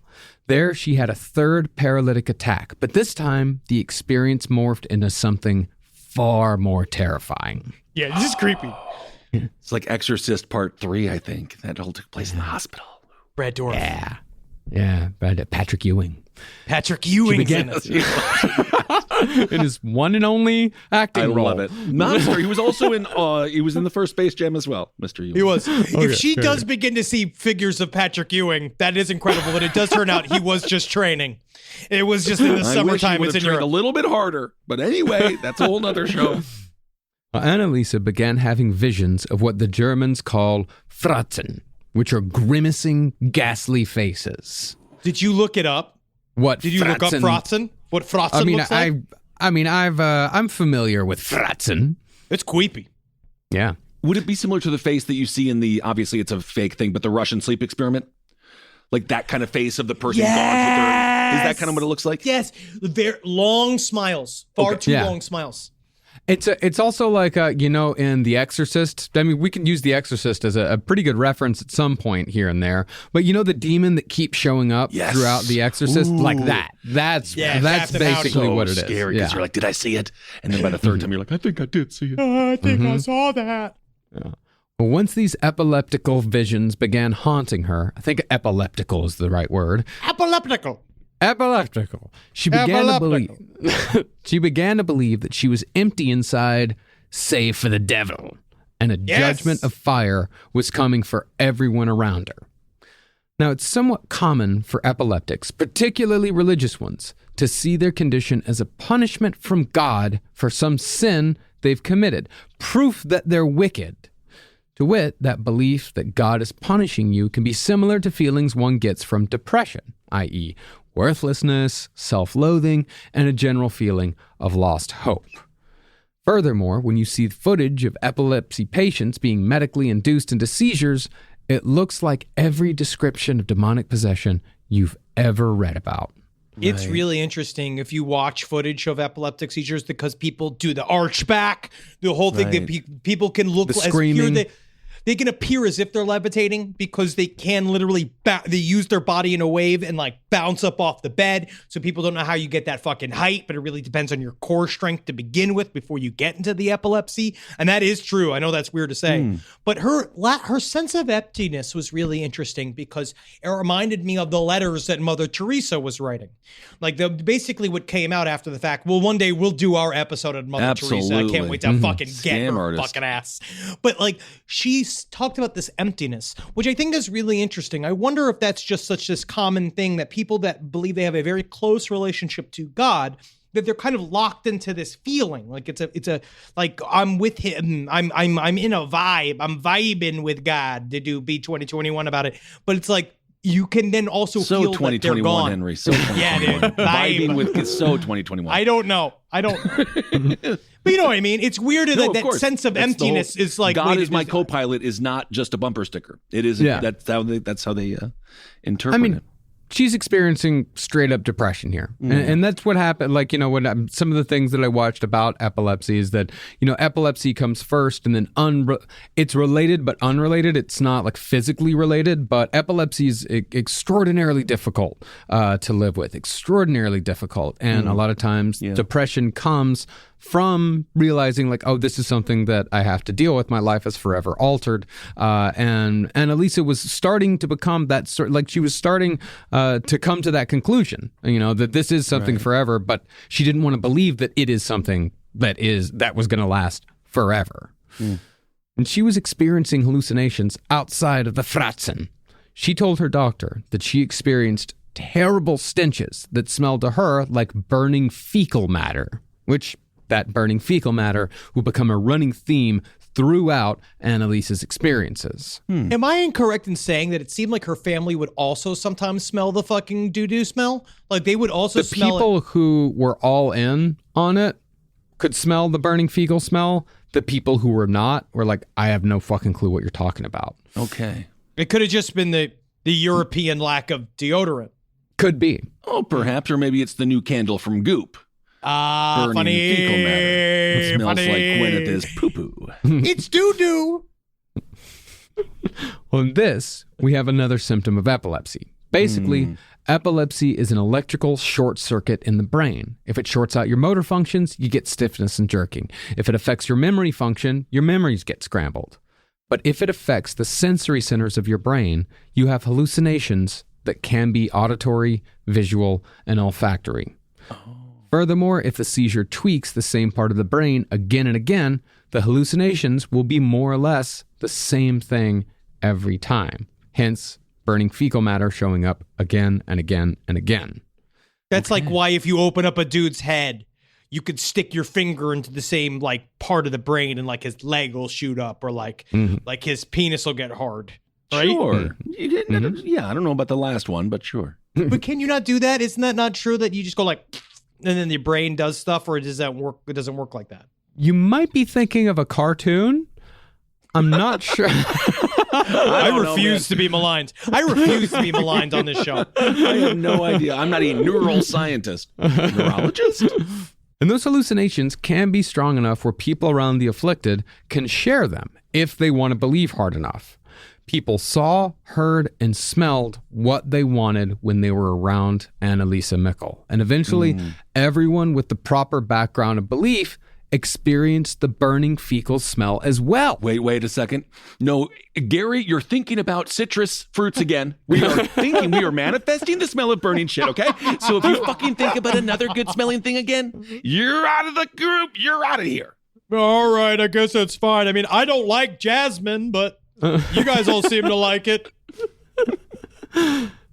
There, she had a third paralytic attack, but this time the experience morphed into something far more terrifying. yeah, this is creepy. It's like Exorcist Part 3, I think. That all took place in the hospital. Brad Dorff. Yeah, Patrick Ewing. Patrick Ewing's in it. In his one and only acting I role. love it. No, I'm sorry. He was also he was in the first Space Jam as well, Mr. Ewing. He was. If she does begin to see figures of Patrick Ewing, that is incredible. But it does turn out he was just training. It was just in the summertime. It's It's in trained a Europe. little bit harder. But anyway, that's a whole nother show. Anneliese began having visions of what the Germans call Fratzen, which are grimacing, ghastly faces. Did you look it up? What Did you look up Fratzen? What Fratzen I mean, looks like? I'm familiar with Fratzen. It's creepy. Yeah. Would it be similar to the face that you see in the, obviously it's a fake thing, but the Russian sleep experiment? Like that kind of face of the person gone with their, is that kind of what it looks like? Yes. They're long smiles. Far too Yeah. long smiles. It's also like, in The Exorcist. I mean, we can use The Exorcist as a pretty good reference at some point here and there. But the demon that keeps showing up Yes. throughout The Exorcist, like that. That's Captain basically So what it is. scary because you're like, did I see it? And then by the third time, you're like, I think I did see it. I think I saw that. Well, once these epileptical visions began haunting her, I think epileptical is the right word. Epileptical. Epileptical. She began to believe that she was empty inside, save for the devil, and a judgment of fire was coming for everyone around her. Now, it's somewhat common for epileptics, particularly religious ones, to see their condition as a punishment from God for some sin they've committed, proof that they're wicked. To wit, that belief that God is punishing you can be similar to feelings one gets from depression, i.e., worthlessness, self-loathing, and a general feeling of lost hope. Furthermore, when you see footage of epilepsy patients being medically induced into seizures, it looks like every description of demonic possession you've ever read about. It's really interesting if you watch footage of epileptic seizures because people do the arch back, the whole thing that people can look The as screaming. they can appear as if they're levitating because they can literally they use their body in a wave and like bounce up off the bed. So people don't know how you get that fucking height, but it really depends on your core strength to begin with before you get into the epilepsy. And that is true. I know that's weird to say, but her sense of emptiness was really interesting because it reminded me of the letters that Mother Teresa was writing. Like basically what came out after the fact. Well, one day we'll do our episode on Mother Teresa. I can't wait to fucking get Scam her artist. fucking ass. But like she's talked about this emptiness, which I think is really interesting. I wonder if that's just such this common thing that people that believe they have a very close relationship to God, that they're kind of locked into this feeling. Like it's a like I'm with him. I'm in a vibe. I'm vibing with God to do B2021 about it. But it's like you can then also So feel that they're 2021, gone. Henry. So 2021. Yeah, dude. Vibing with so 2021. I don't know. But you know what I mean? It's weird No, that course. sense of That's the emptiness whole- is like God wait, is my co-pilot is not just a bumper sticker. It is. Yeah. That's how they interpret I mean, it. she's experiencing straight up depression here. And that's what happened. Like, you know, when some of the things that I watched about epilepsy is that, you know, epilepsy comes first and then it's related, but unrelated. It's not like physically related, but epilepsy is extraordinarily difficult to live with, extraordinarily difficult. And a lot of times depression comes from realizing like, oh, this is something that I have to deal with. My life is forever altered. And Anneliese was starting to become that sort, like she was starting to come to that conclusion, you know, that this is something forever, but she didn't want to believe that it is something that was going to last forever. And she was experiencing hallucinations outside of the Fratzen. She told her doctor that she experienced terrible stenches that smelled to her like burning fecal matter, which that burning fecal matter will become a running theme throughout Anneliese's experiences. Am I incorrect in saying that it seemed like her family would also sometimes smell the fucking doo-doo smell? Like they would also The smell people who were all in on it could smell the burning fecal smell. The people who were not were like, I have no fucking clue what you're talking about. Okay. It could have just been the European lack of deodorant. Could be. Oh, perhaps, or maybe it's the new candle from Goop. Burning Funny. fecal matter. It smells Funny. like Gwyneth's poo-poo. It's doo-doo. Well, in this, we have another symptom of epilepsy. Basically, epilepsy is an electrical short circuit in the brain. If it shorts out your motor functions, you get stiffness and jerking. If it affects your memory function, your memories get scrambled. But if it affects the sensory centers of your brain, you have hallucinations that can be auditory, visual, and olfactory. Furthermore, if the seizure tweaks the same part of the brain again and again, the hallucinations will be more or less the same thing every time. Hence, burning fecal matter showing up again and again and again. That's like why if you open up a dude's head, you could stick your finger into the same like part of the brain and like his leg will shoot up or like his penis will get hard. Right? Sure. Yeah, I don't know about the last one, but sure. But can you not do that? Isn't that not true that you just go like, and then your brain does stuff, or does that work? It doesn't work like that. You might be thinking of a cartoon. I'm not sure. I refuse to be maligned. I refuse to be maligned on this show. I have no idea. I'm not a neural scientist. Neurologist? And those hallucinations can be strong enough where people around the afflicted can share them if they want to believe hard enough. People saw, heard, and smelled what they wanted when they were around Anneliese Michel. And eventually, everyone with the proper background of belief experienced the burning fecal smell as well. Wait a second. No, Gary, you're thinking about citrus fruits again. We are manifesting the smell of burning shit, okay? So if you fucking think about another good smelling thing again, you're out of the group. You're out of here. All right, I guess that's fine. I mean, I don't like jasmine, but you guys all seem to like it.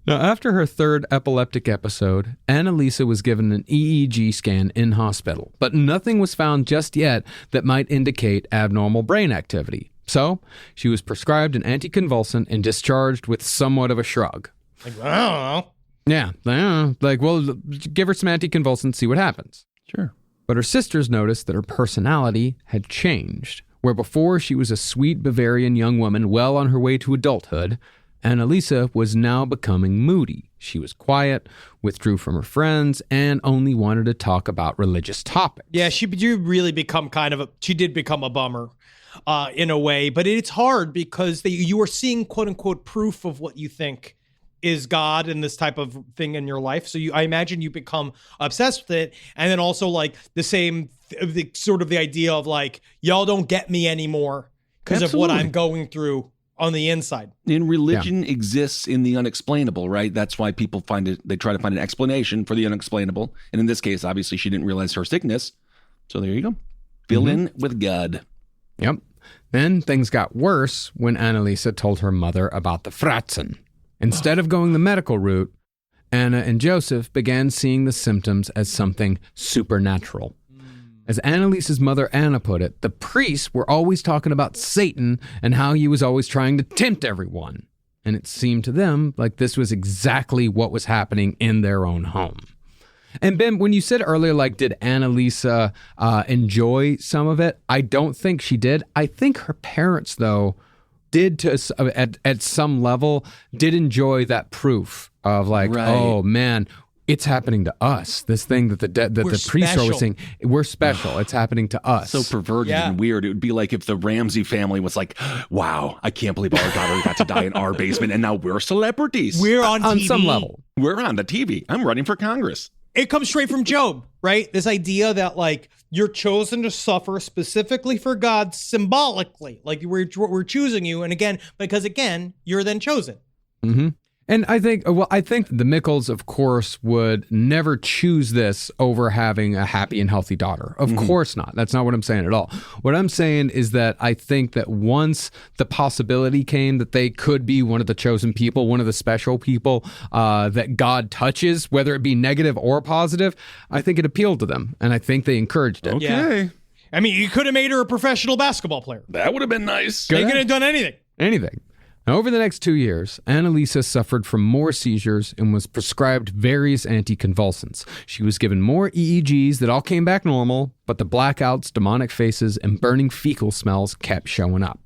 Now, after her third epileptic episode, Anneliese was given an EEG scan in hospital, but nothing was found just yet that might indicate abnormal brain activity. So, she was prescribed an anticonvulsant and discharged with somewhat of a shrug. Like, I don't know. Yeah, like, well, give her some anticonvulsants, see what happens. Sure. But her sisters noticed that her personality had changed. Where before she was a sweet Bavarian young woman well on her way to adulthood, Anneliese was now becoming moody. She was quiet, withdrew from her friends, and only wanted to talk about religious topics. Yeah, she did really become she did become a bummer in a way, but it's hard because you are seeing quote unquote proof of what you think is God and this type of thing in your life. So I imagine you become obsessed with it. And then also like the sort of the idea of like, y'all don't get me anymore because of what I'm going through on the inside. And religion exists in the unexplainable, right? That's why people they try to find an explanation for the unexplainable. And in this case, obviously she didn't realize her sickness. So there you go. Fill in with God. Yep. Then things got worse when Anneliese told her mother about the Fratzen. Instead of going the medical route, Anna and Joseph began seeing the symptoms as something supernatural. As Anneliese's mother Anna put it, the priests were always talking about Satan and how he was always trying to tempt everyone. and it seemed to them like this was exactly what was happening in their own home. And Ben, when you said earlier, like, did Anneliese enjoy some of it? I don't think she did. I think her parents, though, did at some level, did enjoy that proof of like, oh man, it's happening to us. This thing that the priests are always saying, we're special. It's happening to us. So perverted and weird. It would be like if the Ramsey family was like, wow, I can't believe our daughter got to die in our basement, and now we're celebrities. We're on TV. On some level. We're on the TV. I'm running for Congress. It comes straight from Job, right? This idea that like you're chosen to suffer specifically for God symbolically, like we're choosing you, and again, because again, you're then chosen. Mm-hmm. And I think the Michels, of course, would never choose this over having a happy and healthy daughter. Of course not. That's not what I'm saying at all. What I'm saying is that I think that once the possibility came that they could be one of the chosen people, one of the special people that God touches, whether it be negative or positive, I think it appealed to them. And I think they encouraged it. Okay. Yeah. I mean, you could have made her a professional basketball player. That would have been nice. They could have done anything. Anything. Now, over the next 2 years, Anneliese suffered from more seizures and was prescribed various anticonvulsants. She was given more EEGs that all came back normal, but the blackouts, demonic faces, and burning fecal smells kept showing up.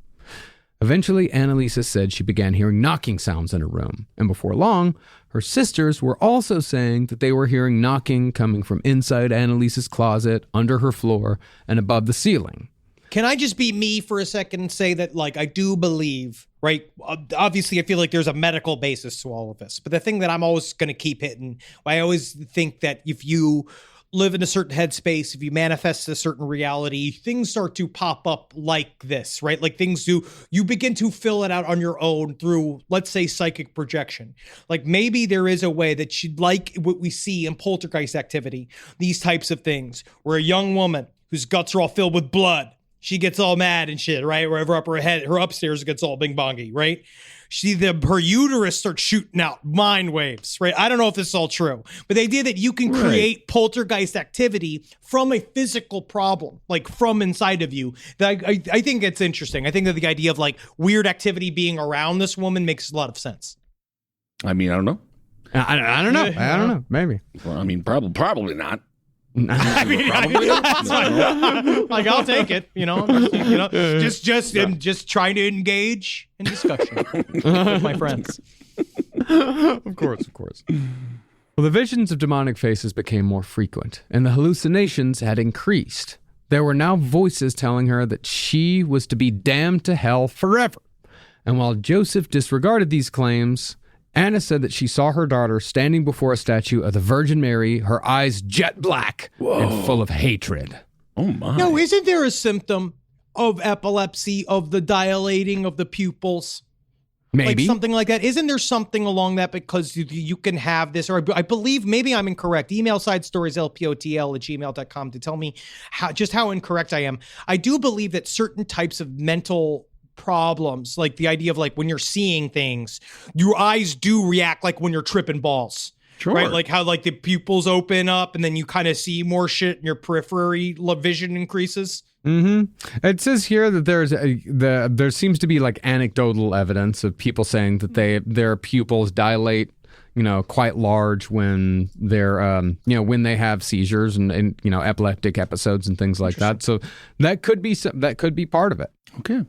Eventually, Anneliese said she began hearing knocking sounds in her room, and before long, her sisters were also saying that they were hearing knocking coming from inside Anneliese's closet, under her floor, and above the ceiling. Can I just be me for a second and say that, like, I do believe, right? Obviously, I feel like there's a medical basis to all of this. But the thing that I'm always going to keep hitting, I always think that if you live in a certain headspace, if you manifest a certain reality, things start to pop up like this, right? Like you begin to fill it out on your own through, let's say, psychic projection. Like maybe there is a way that you'd like what we see in poltergeist activity, these types of things, where a young woman whose guts are all filled with blood, she gets all mad and shit, right? Wherever up her head, her upstairs gets all bing bongy, right? Her uterus starts shooting out mind waves, right? I don't know if this is all true, but the idea that you can create poltergeist activity from a physical problem, like from inside of you, that I think it's interesting. I think that the idea of like weird activity being around this woman makes a lot of sense. I mean, I don't know. I don't know. I don't know. Maybe. Well, I mean, probably not. I mean, like I'll take it, just trying to engage in discussion with my friends. Of course. Well, the visions of demonic faces became more frequent, and the hallucinations had increased. There were now voices telling her that she was to be damned to hell forever. And while Joseph disregarded these claims, Anna said that she saw her daughter standing before a statue of the Virgin Mary, her eyes jet black and full of hatred. Oh, my. No, isn't there a symptom of epilepsy, of the dilating of the pupils? Maybe. Like something like that. Isn't there something along that, because you can have this, or I believe, maybe I'm incorrect. Email sidestorieslpotl@gmail.com to tell me how incorrect I am. I do believe that certain types of mental problems, like the idea of like when you're seeing things, your eyes do react like when you're tripping balls. Sure. Right? Like how like the pupils open up and then you kind of see more shit and your periphery vision increases. Mm-hmm. It says here that there seems to be like anecdotal evidence of people saying that their pupils dilate, quite large when they're, when they have seizures and epileptic episodes and things like that. So that could be part of it. Okay.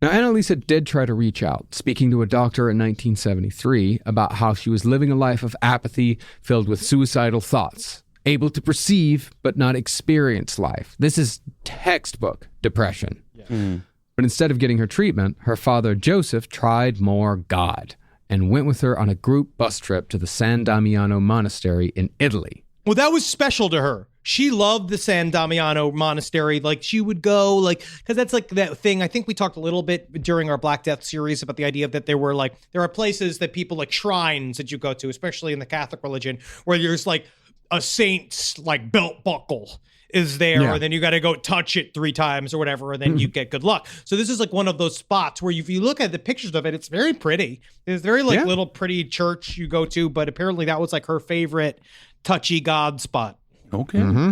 Now, Anneliese did try to reach out, speaking to a doctor in 1973 about how she was living a life of apathy filled with suicidal thoughts, able to perceive but not experience life. This is textbook depression. Yeah. But instead of getting her treatment, her father, Joseph, tried more God and went with her on a group bus trip to the San Damiano Monastery in Italy. Well, that was special to her. She loved the San Damiano Monastery. Like she would go, like, because that's like that thing. I think we talked a little bit during our Black Death series about the idea that there are places that people, like shrines that you go to, especially in the Catholic religion, where there's like a saint's like belt buckle is there, or then you got to go touch it 3 times or whatever, and then you get good luck. So this is like one of those spots where if you look at the pictures of it, it's very pretty. It's very like little pretty church you go to, but apparently that was like her favorite touchy God spot. Okay. Mm-hmm.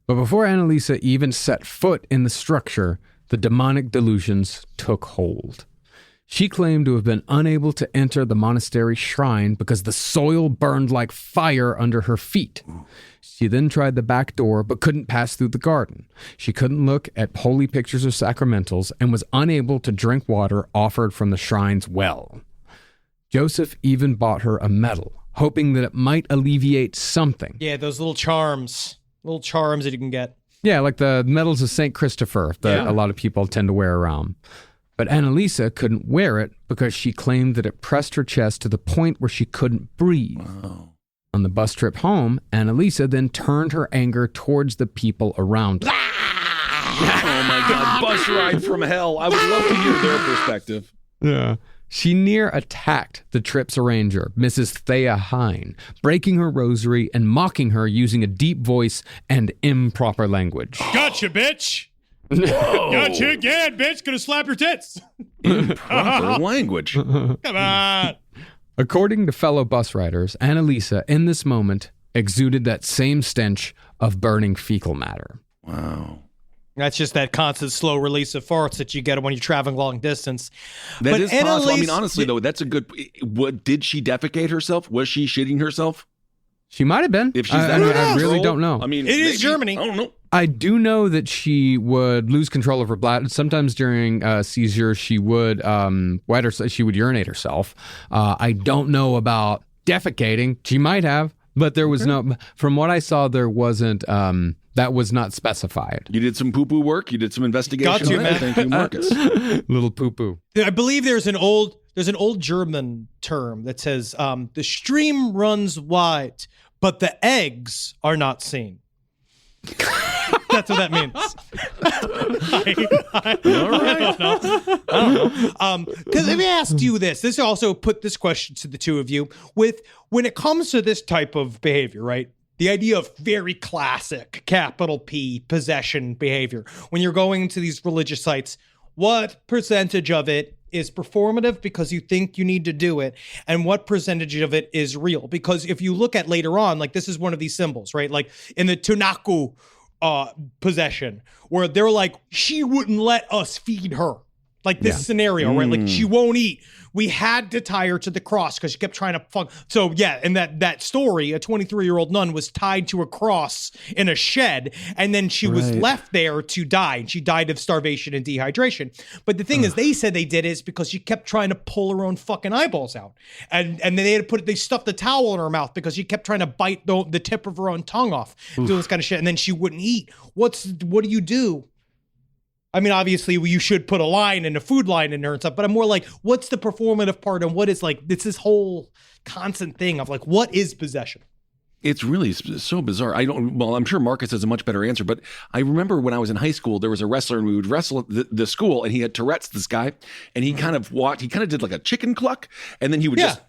But before Anneliese even set foot in the structure, the demonic delusions took hold. She claimed to have been unable to enter the monastery shrine because the soil burned like fire under her feet. She then tried the back door but couldn't pass through the garden. She couldn't look at holy pictures or sacramentals and was unable to drink water offered from the shrine's well. Joseph even bought her a medal, hoping that it might alleviate something. Yeah, those little charms that you can get. Yeah, like the medals of St. Christopher that a lot of people tend to wear around. But Anneliese couldn't wear it because she claimed that it pressed her chest to the point where she couldn't breathe. Wow. On the bus trip home, Anneliese then turned her anger towards the people around her. Oh my God, bus ride from hell. I would love to hear their perspective. Yeah. She near attacked the trip's arranger, Mrs. Thea Hine, breaking her rosary and mocking her using a deep voice and improper language. Gotcha, bitch! Gotcha again, bitch! Gonna slap your tits! Improper language. Come on! According to fellow bus riders, Anneliese, in this moment, exuded that same stench of burning fecal matter. Wow. That's just that constant slow release of farts that you get when you're traveling long distance. That is possible. I mean, honestly, though, that's a good... Did she defecate herself? Was she shitting herself? She might have been. If she's that I really don't know. I mean, it is Germany. I don't know. I do know that she would lose control of her bladder. Sometimes during seizures, she would she would urinate herself. I don't know about defecating. She might have, but there was no. From what I saw, there wasn't. That was not specified. You did some poo-poo work. You did some investigation. Got you, on man. that. Thank you, Marcus. Little poo-poo. I believe there's an old German term that says the stream runs wide, but the eggs are not seen. That's what that means. I don't know. Because let me ask you this. This also put this question to the two of you. When it comes to this type of behavior, right? The idea of very classic, capital P, possession behavior. When you're going to these religious sites, what percentage of it is performative because you think you need to do it, and what percentage of it is real? Because if you look at later on, like this is one of these symbols, right? Like in the Tunaku possession, where they're like, she wouldn't let us feed her. Like this scenario, right? Like she won't eat. We had to tie her to the cross because she kept trying to fuck. So yeah, in that story, a 23-year-old nun was tied to a cross in a shed, and then she was left there to die. And she died of starvation and dehydration. But the thing is, they said they did is because she kept trying to pull her own fucking eyeballs out, and then they stuffed the towel in her mouth because she kept trying to bite the tip of her own tongue off, doing this kind of shit, and then she wouldn't eat. What do you do? I mean, obviously, you should put a food line in there and stuff, but I'm more like, what's the performative part and what is like, it's this whole constant thing of like, what is possession? It's really so bizarre. I'm sure Marcus has a much better answer, but I remember when I was in high school, there was a wrestler and we would wrestle at the school, and he had Tourette's, this guy, and he kind of did like a chicken cluck, and then he would just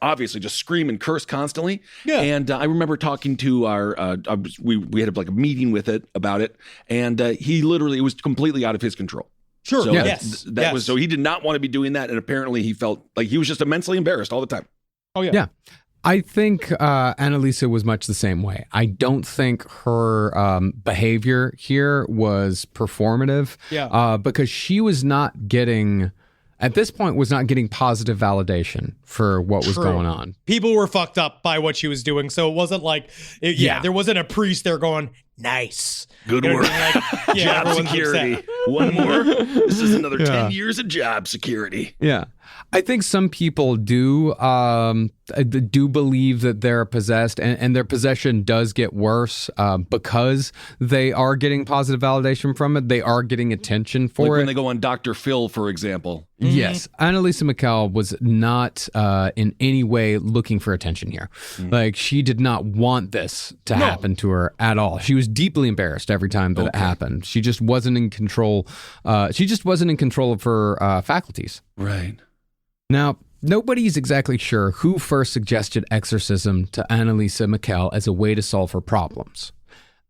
scream and curse constantly. Yeah. And I remember talking to we had like a meeting with it about it, and he literally, it was completely out of his control. Sure. So that was, so he did not want to be doing that. And apparently he felt like he was just immensely embarrassed all the time. Oh yeah. Yeah. I think Anneliese was much the same way. I don't think her behavior here was performative. Yeah. Because she was not getting, at this point, positive validation for what was going on. People were fucked up by what she was doing. So it wasn't like, there wasn't a priest there going, nice. Good work. Like, job security. Upset. One more. This is another 10 years of job security. Yeah. I think some people do believe that they're possessed, and their possession does get worse because they are getting positive validation from it. They are getting attention for like it. When they go on Dr. Phil, for example. Mm-hmm. Yes. Anneliese Michel was not in any way looking for attention here. Mm-hmm. Like, she did not want this to happen to her at all. She was deeply embarrassed every time that it happened. She just wasn't in control. She just wasn't in control of her faculties. Right. Now, nobody's exactly sure who first suggested exorcism to Anneliese Michel as a way to solve her problems.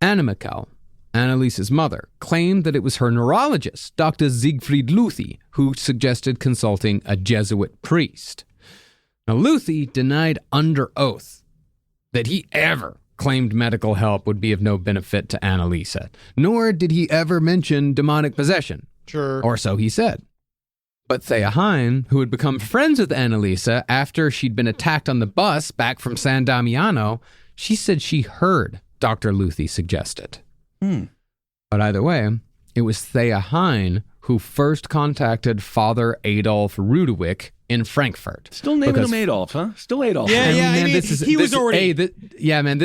Anna Michel, Anneliese's mother, claimed that it was her neurologist, Dr. Siegfried Luthi, who suggested consulting a Jesuit priest. Now, Luthi denied under oath that he ever claimed medical help would be of no benefit to Anneliese, nor did he ever mention demonic possession. Sure. Or so he said. But Thea Hine, who had become friends with Anneliese after she'd been attacked on the bus back from San Damiano, she said she heard Dr. Luthi suggest it. But either way, it was Thea Hine who first contacted Father Adolf Rudewick in Frankfurt. Still naming him Adolf, huh? Still Adolf. Yeah, I mean, he was already... This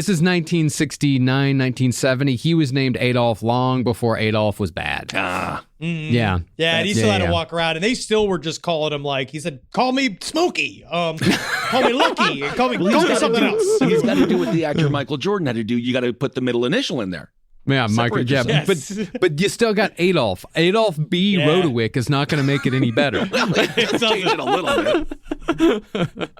is 1969, 1970. He was named Adolf long before Adolf was bad. Yeah. Yeah, and he still had to walk around, and they still were just calling him, like, he said, call me Smokey, call me Lucky, call me something else. He's got to do what the actor Michael Jordan had to do. You got to put the middle initial in there. Yeah, Michael. Yeah, Yes. but you still got Adolf. Adolf B. Yeah. Rodewick is not going to make it any better. Just change it a little bit.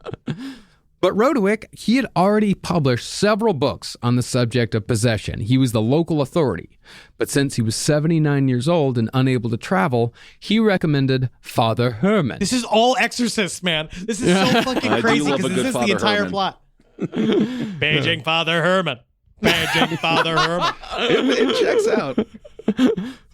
But Rodewick, he had already published several books on the subject of possession. He was the local authority. But since he was 79 years old and unable to travel, he recommended Father Herman. This is all exorcists, man. This is so fucking I do crazy love a because good this is the Father entire Herman. plot. Paging Father Herman. Paging Father Herman. It checks out.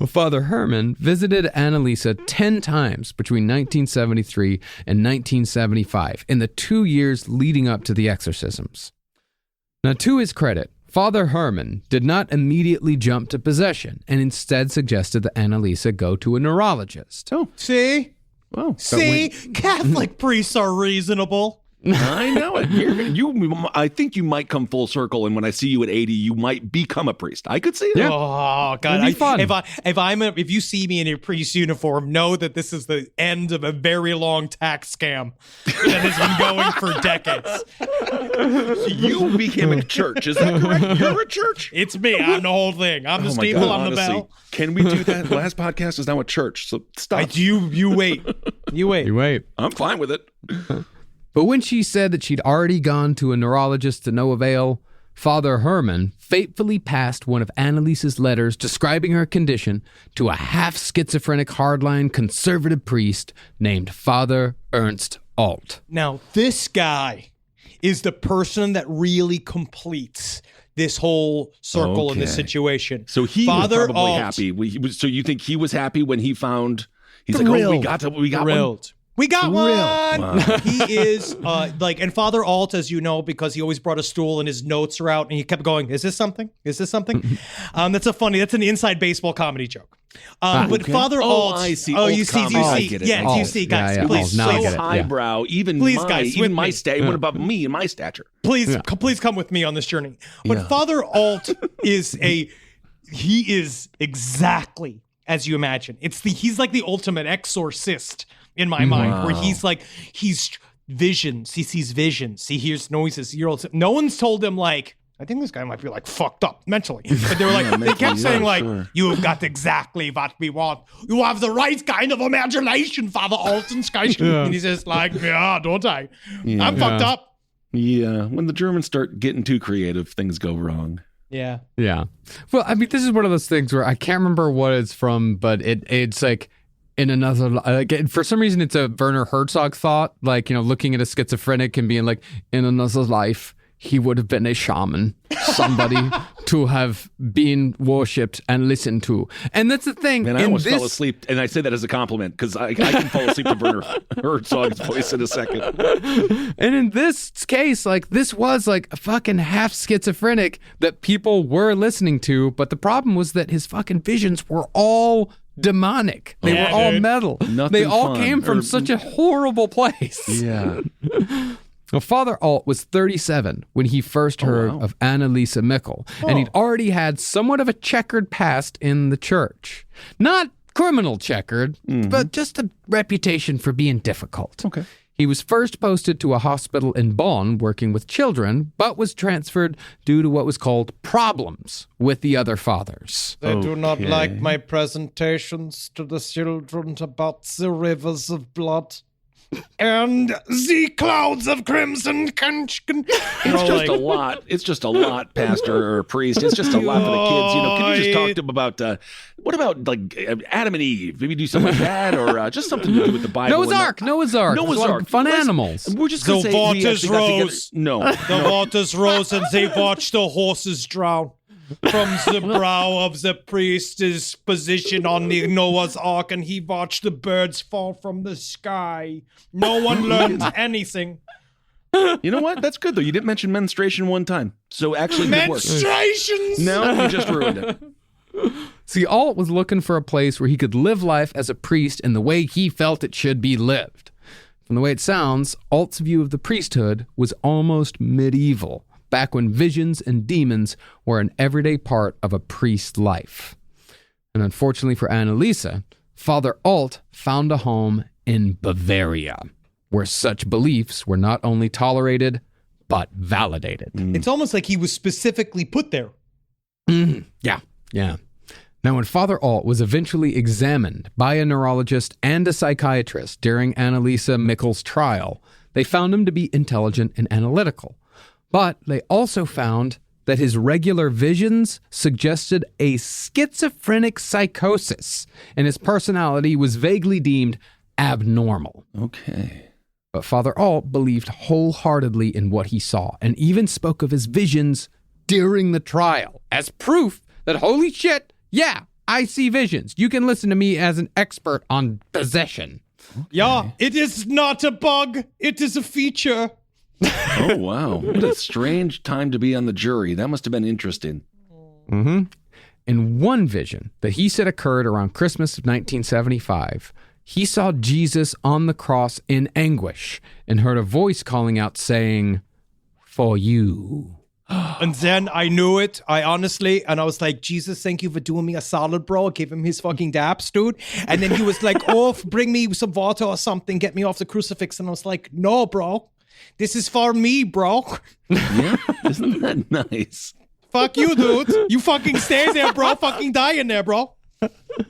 Well, Father Herman visited Anneliese 10 times between 1973 and 1975 in the 2 years leading up to the exorcisms. Now, to his credit, Father Herman did not immediately jump to possession and instead suggested that Anneliese go to a neurologist. Oh, See? well. See? Catholic priests are reasonable. I know it. I think you might come full circle, and when I see you at 80, you might become a priest. I could see that. Yeah. Oh God! It'd be fun. If you see me in a priest uniform, know that this is the end of a very long tax scam that has been going for decades. You became a church. Is that correct? You're a church. It's me. I'm the whole thing. I'm the Oh my steeple. God, I'm the honestly, bell. can we do that? Last podcast is now a church, so stop. You wait. You wait. You wait. I'm fine with it. But when she said that she'd already gone to a neurologist to no avail, Father Herman fatefully passed one of Anneliese's letters describing her condition to a half-schizophrenic hardline conservative priest named Father Ernst Alt. Now, this guy is the person that really completes this whole circle in this Okay. situation. So he Father was probably Alt, happy. So you think he was happy when he found? He's Thrilled. like, oh, we got one. Thrilled. We got one. Wow. He is and Father Alt, as you know, because he always brought a stool and his notes are out, and he kept going, "Is this something? Is this something?" That's an inside baseball comedy joke. But Okay. Father Alt, I see. Oh, Alt you see, comedy. I get it. yeah, Alt. you see, guys, Yeah, please, Alt. Now I please, get it. Yeah. Highbrow, even Please, my, guys, even with my me. stature. What about me and my stature? please come with me on this journey. But Father Alt is exactly as you imagine. He's like the ultimate exorcist in my mind, where he's visions. He sees visions. He hears noises. No one's told him, like, I think this guy might be like fucked up mentally. But they were like, they kept saying like, sure. you have got exactly what we want. You have the right kind of imagination, Father Altenskeichen. And he says like, yeah, don't I? I'm fucked up. Yeah, when the Germans start getting too creative, things go wrong. Yeah. Yeah. Well, I mean, this is one of those things where I can't remember what it's from, but it's like in another, like, for some reason, it's a Werner Herzog thought, like, you know, looking at a schizophrenic and being like, in another life, he would have been a shaman, somebody to have been worshipped and listened to. And that's the thing. Man, I almost fell asleep, and I say that as a compliment because I can fall asleep to Werner Herzog's voice in a second. And in this case, like, this was like a fucking half schizophrenic that people were listening to, but the problem was that his fucking visions were all demonic. They Yeah, were all dude. metal. Nothing They all fun. came from Or- such a horrible place. Yeah. Well, Father Alt was 37 when he first heard of Anneliese Michel, and he'd already had somewhat of a checkered past in the church. Not criminal checkered, but just a reputation for being difficult. Okay. He was first posted to a hospital in Bonn working with children, but was transferred due to what was called problems with the other fathers. They do not like my presentations to the children about the rivers of blood and the clouds of crimson. It's just a lot. It's just a lot, pastor or priest. It's just a lot for the kids. You know, can you just talk to them about what about like Adam and Eve? Maybe do something like that, or just something to do with the Bible. Noah's Ark. Noah's Ark. Fun Let's- animals. We're just The gonna say we waters actually got together- rose. No, The waters rose and they watched the horses drown. from the brow of the priest's position on the Noah's Ark, and he watched the birds fall from the sky. No one learned anything. You know what? That's good, though. You didn't mention menstruation one time. So actually, good work. Menstruations! No, you just ruined it. See, Alt was looking for a place where he could live life as a priest in the way he felt it should be lived. From the way it sounds, Alt's view of the priesthood was almost medieval, back when visions and demons were an everyday part of a priest's life. And unfortunately for Anneliese, Father Alt found a home in Bavaria, where such beliefs were not only tolerated, but validated. It's almost like he was specifically put there. Yeah. Now, when Father Alt was eventually examined by a neurologist and a psychiatrist during Anneliese Michel's trial, they found him to be intelligent and analytical. But they also found that his regular visions suggested a schizophrenic psychosis, and his personality was vaguely deemed abnormal. Okay. But Father Alt believed wholeheartedly in what he saw, and even spoke of his visions during the trial as proof that, holy shit, yeah, I see visions. You can listen to me as an expert on possession. Yeah, it is not a bug. It is a feature. Oh, wow. What a strange time to be on the jury. That must have been interesting. In one vision that he said occurred around Christmas of 1975, he saw Jesus on the cross in anguish and heard a voice calling out saying, "For you." And then I knew it. I was like, Jesus, thank you for doing me a solid, bro. I gave him his fucking daps, dude. And then he was like, oh, bring me some water or something. Get me off the crucifix. And I was like, no, bro. This is for me, bro. Yeah, isn't that nice? Fuck you, dude. You fucking stay there, bro. Fucking die in there, bro.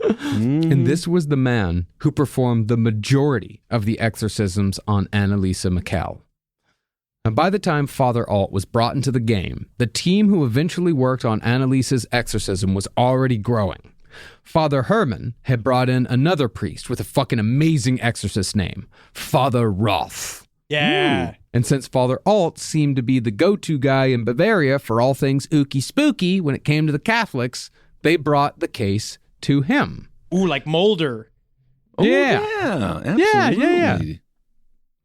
And this was the man who performed the majority of the exorcisms on Anneliese Michel. And by the time Father Alt was brought into the game, the team who eventually worked on Anneliese's exorcism was already growing. Father Herman had brought in another priest with a fucking amazing exorcist name, Father Roth. Yeah. And since Father Alt seemed to be the go-to guy in Bavaria for all things ooky spooky when it came to the Catholics, they brought the case to him. Ooh, like Mulder. Oh, yeah, absolutely. Yeah.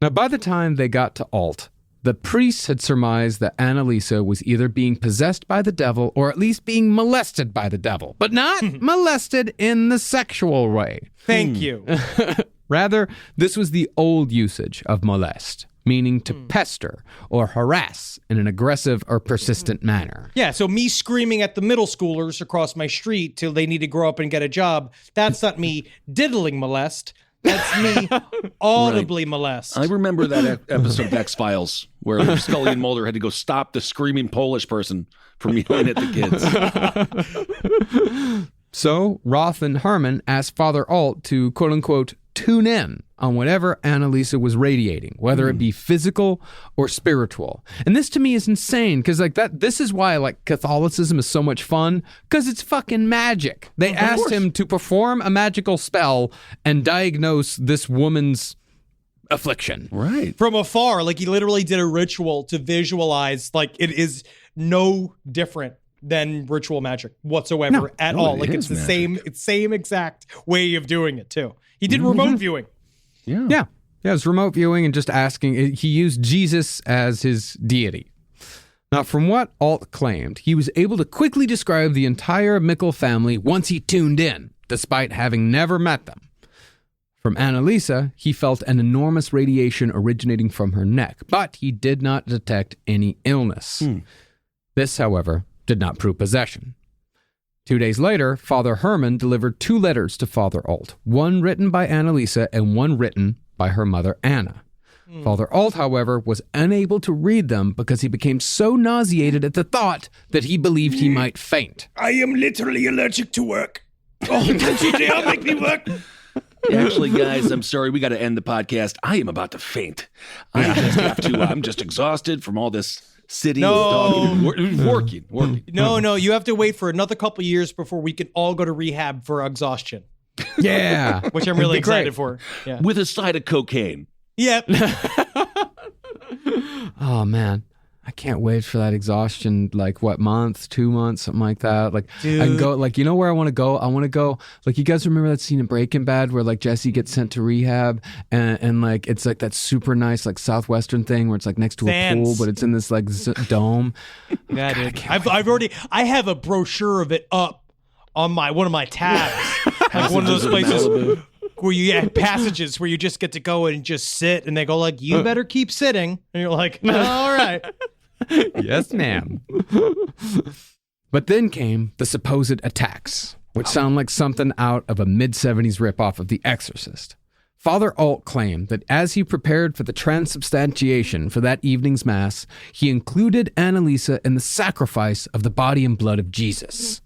Now, by the time they got to Alt, the priests had surmised that Anneliese was either being possessed by the devil or at least being molested by the devil, but not molested in the sexual way. Thank you. Rather, this was the old usage of molest, meaning to pester or harass in an aggressive or persistent manner. Yeah, so me screaming at the middle schoolers across my street till they need to grow up and get a job, that's not me diddling molest. That's me audibly molest. I remember that episode of X-Files where Scully and Mulder had to go stop the screaming Polish person from yelling at the kids. So Roth and Herman asked Father Alt to, quote-unquote, tune in on whatever Anneliese was radiating, whether it be physical or spiritual. And this to me is insane, because this is why Catholicism is so much fun, because it's fucking magic. They asked him to perform a magical spell and diagnose this woman's affliction. Right. From afar, he literally did a ritual to visualize, it is no different than ritual magic whatsoever at all. It's the same exact way of doing it too. He did remote viewing. Yeah, it was remote viewing and just asking. He used Jesus as his deity. Now, from what Alt claimed, he was able to quickly describe the entire Michel family once he tuned in, despite having never met them. From Anneliese, he felt an enormous radiation originating from her neck, but he did not detect any illness. This, however, did not prove possession. 2 days later, Father Herman delivered 2 letters to Father Alt, one written by Anneliese and one written by her mother, Anna. Father Alt, however, was unable to read them because he became so nauseated at the thought that he believed he might faint. I am literally allergic to work. Oh, don't you dare make me work. Actually, guys, I'm sorry. We got to end the podcast. I am about to faint. I'm just exhausted from all this sitting, talking, working. No, you have to wait for another couple years before we can all go to rehab for exhaustion. Yeah. Which I'm really excited for. Yeah. With a side of cocaine. Yep. Oh, man. I can't wait for that exhaustion, like what month, 2 months, something like that. Like Dude. I can go, like, you know where I want to go? I want to go, like, you guys remember that scene in Breaking Bad where like Jesse gets sent to rehab and like it's like that super nice like southwestern thing where it's like next to a pool, but it's in this like dome. Yeah, dude. I have a brochure of it up on one of my tabs. Like one of those places where you have passages where you just get to go and just sit, and they go like, "You better keep sitting," and you're like, "All right." Yes, ma'am. But then came the supposed attacks, which sound like something out of a mid-70s ripoff of The Exorcist. Father Alt claimed that as he prepared for the transubstantiation for that evening's mass, he included Anneliese in the sacrifice of the body and blood of Jesus.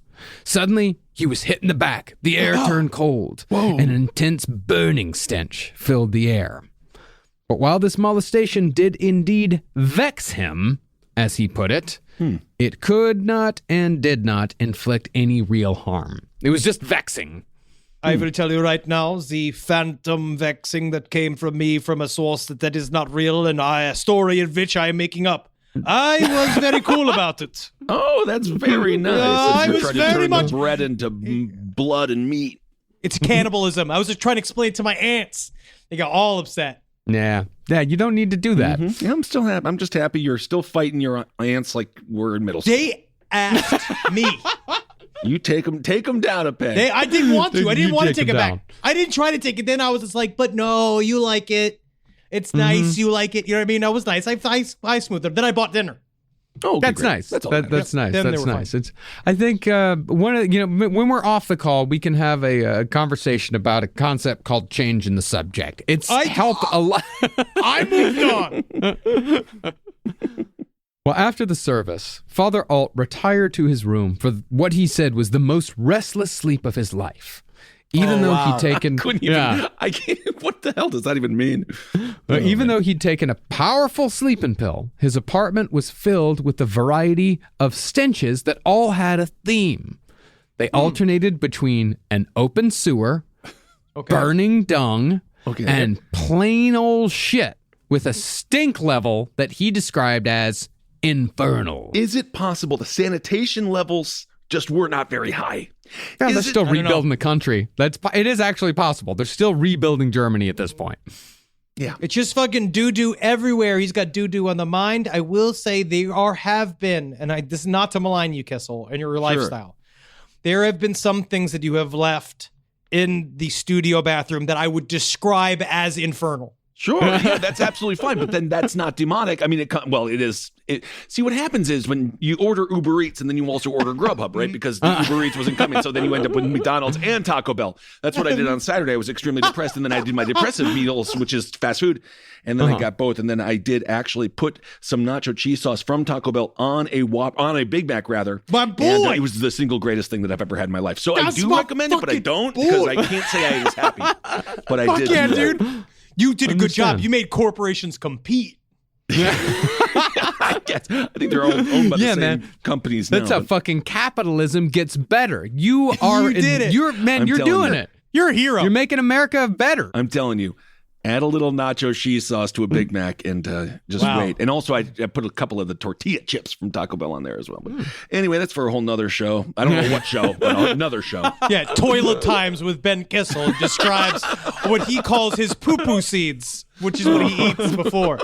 Suddenly, he was hit in the back. The air turned cold, and an intense burning stench filled the air. But while this molestation did indeed vex him, as he put it, it could not and did not inflict any real harm. It was just vexing. I will tell you right now, the phantom vexing that came from me from a source that is not real and a story in which I am making up. I was very cool about it. Oh, that's very nice. I You're was trying to very turn much- the bread into blood and meat. It's cannibalism. I was just trying to explain it to my aunts. They got all upset. Yeah, you don't need to do that. Yeah, I'm still happy. I'm just happy you're still fighting your aunts like we're in middle school. They asked me. You take them down a peg. I didn't want to. I didn't You want to take take it them back. I didn't try to take it. Then I was just like, but no, you like it. It's nice. You like it. You know what I mean? That was nice. I smoothed it. Then I bought dinner. Oh, okay, That's great. nice. That's all. That's nice. Then they That's were nice. It's. I think one of when we're off the call, we can have a conversation about a concept called changing the subject. It's helped a lot. I moved on. Well, after the service, Father Alt retired to his room for what he said was the most restless sleep of his life. Even though he'd taken, Couldn't even. I can't. What the hell does that even mean? even though he'd taken a powerful sleeping pill, his apartment was filled with a variety of stenches that all had a theme. They alternated between an open sewer, burning dung, and plain old shit with a stink level that he described as infernal. Is it possible the sanitation levels just were not very high? Yeah, they're Is it- still I don't know. rebuilding the country. It is actually possible. They're still rebuilding Germany at this point. Yeah. It's just fucking doo-doo everywhere. He's got doo-doo on the mind. I will say have been, and this is not to malign you, Kissel, and your lifestyle. There have been some things that you have left in the studio bathroom that I would describe as infernal. Sure, yeah, that's absolutely fine, but then that's not demonic. I mean, it is. See, what happens is when you order Uber Eats and then you also order Grubhub, right? Because the Uber Eats wasn't coming, so then you end up with McDonald's and Taco Bell. That's what I did on Saturday. I was extremely depressed, and then I did my depressive meals, which is fast food, and then I got both, and then I did actually put some nacho cheese sauce from Taco Bell on a Big Mac, rather. My And, boy! it was the single greatest thing that I've ever had in my life. So That's I do my recommend it, but I fucking don't boy. because I can't say I was happy. But I Fuck did. yeah, do that. dude. You did a good job. Understand. You made corporations compete. I guess. I think they're all owned by the Yeah, same man. companies now. That's how but- fucking capitalism gets better. You are. You did it. You're I'm you're telling doing you. it. You're a hero. You're making America better. I'm telling you, add a little nacho cheese sauce to a Big Mac and just Wow. wait. And also, I put a couple of the tortilla chips from Taco Bell on there as well. But anyway, that's for a whole nother show. I don't know what show, but another show. Yeah, Toilet Times with Ben Kissel describes what he calls his poo-poo seeds, which is what he eats before.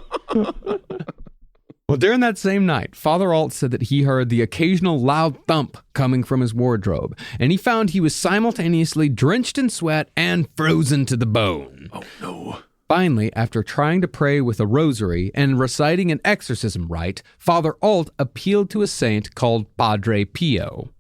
Well, during that same night, Father Alt said that he heard the occasional loud thump coming from his wardrobe, and he found he was simultaneously drenched in sweat and frozen to the bone. Oh, no. Finally, after trying to pray with a rosary and reciting an exorcism rite, Father Alt appealed to a saint called Padre Pio.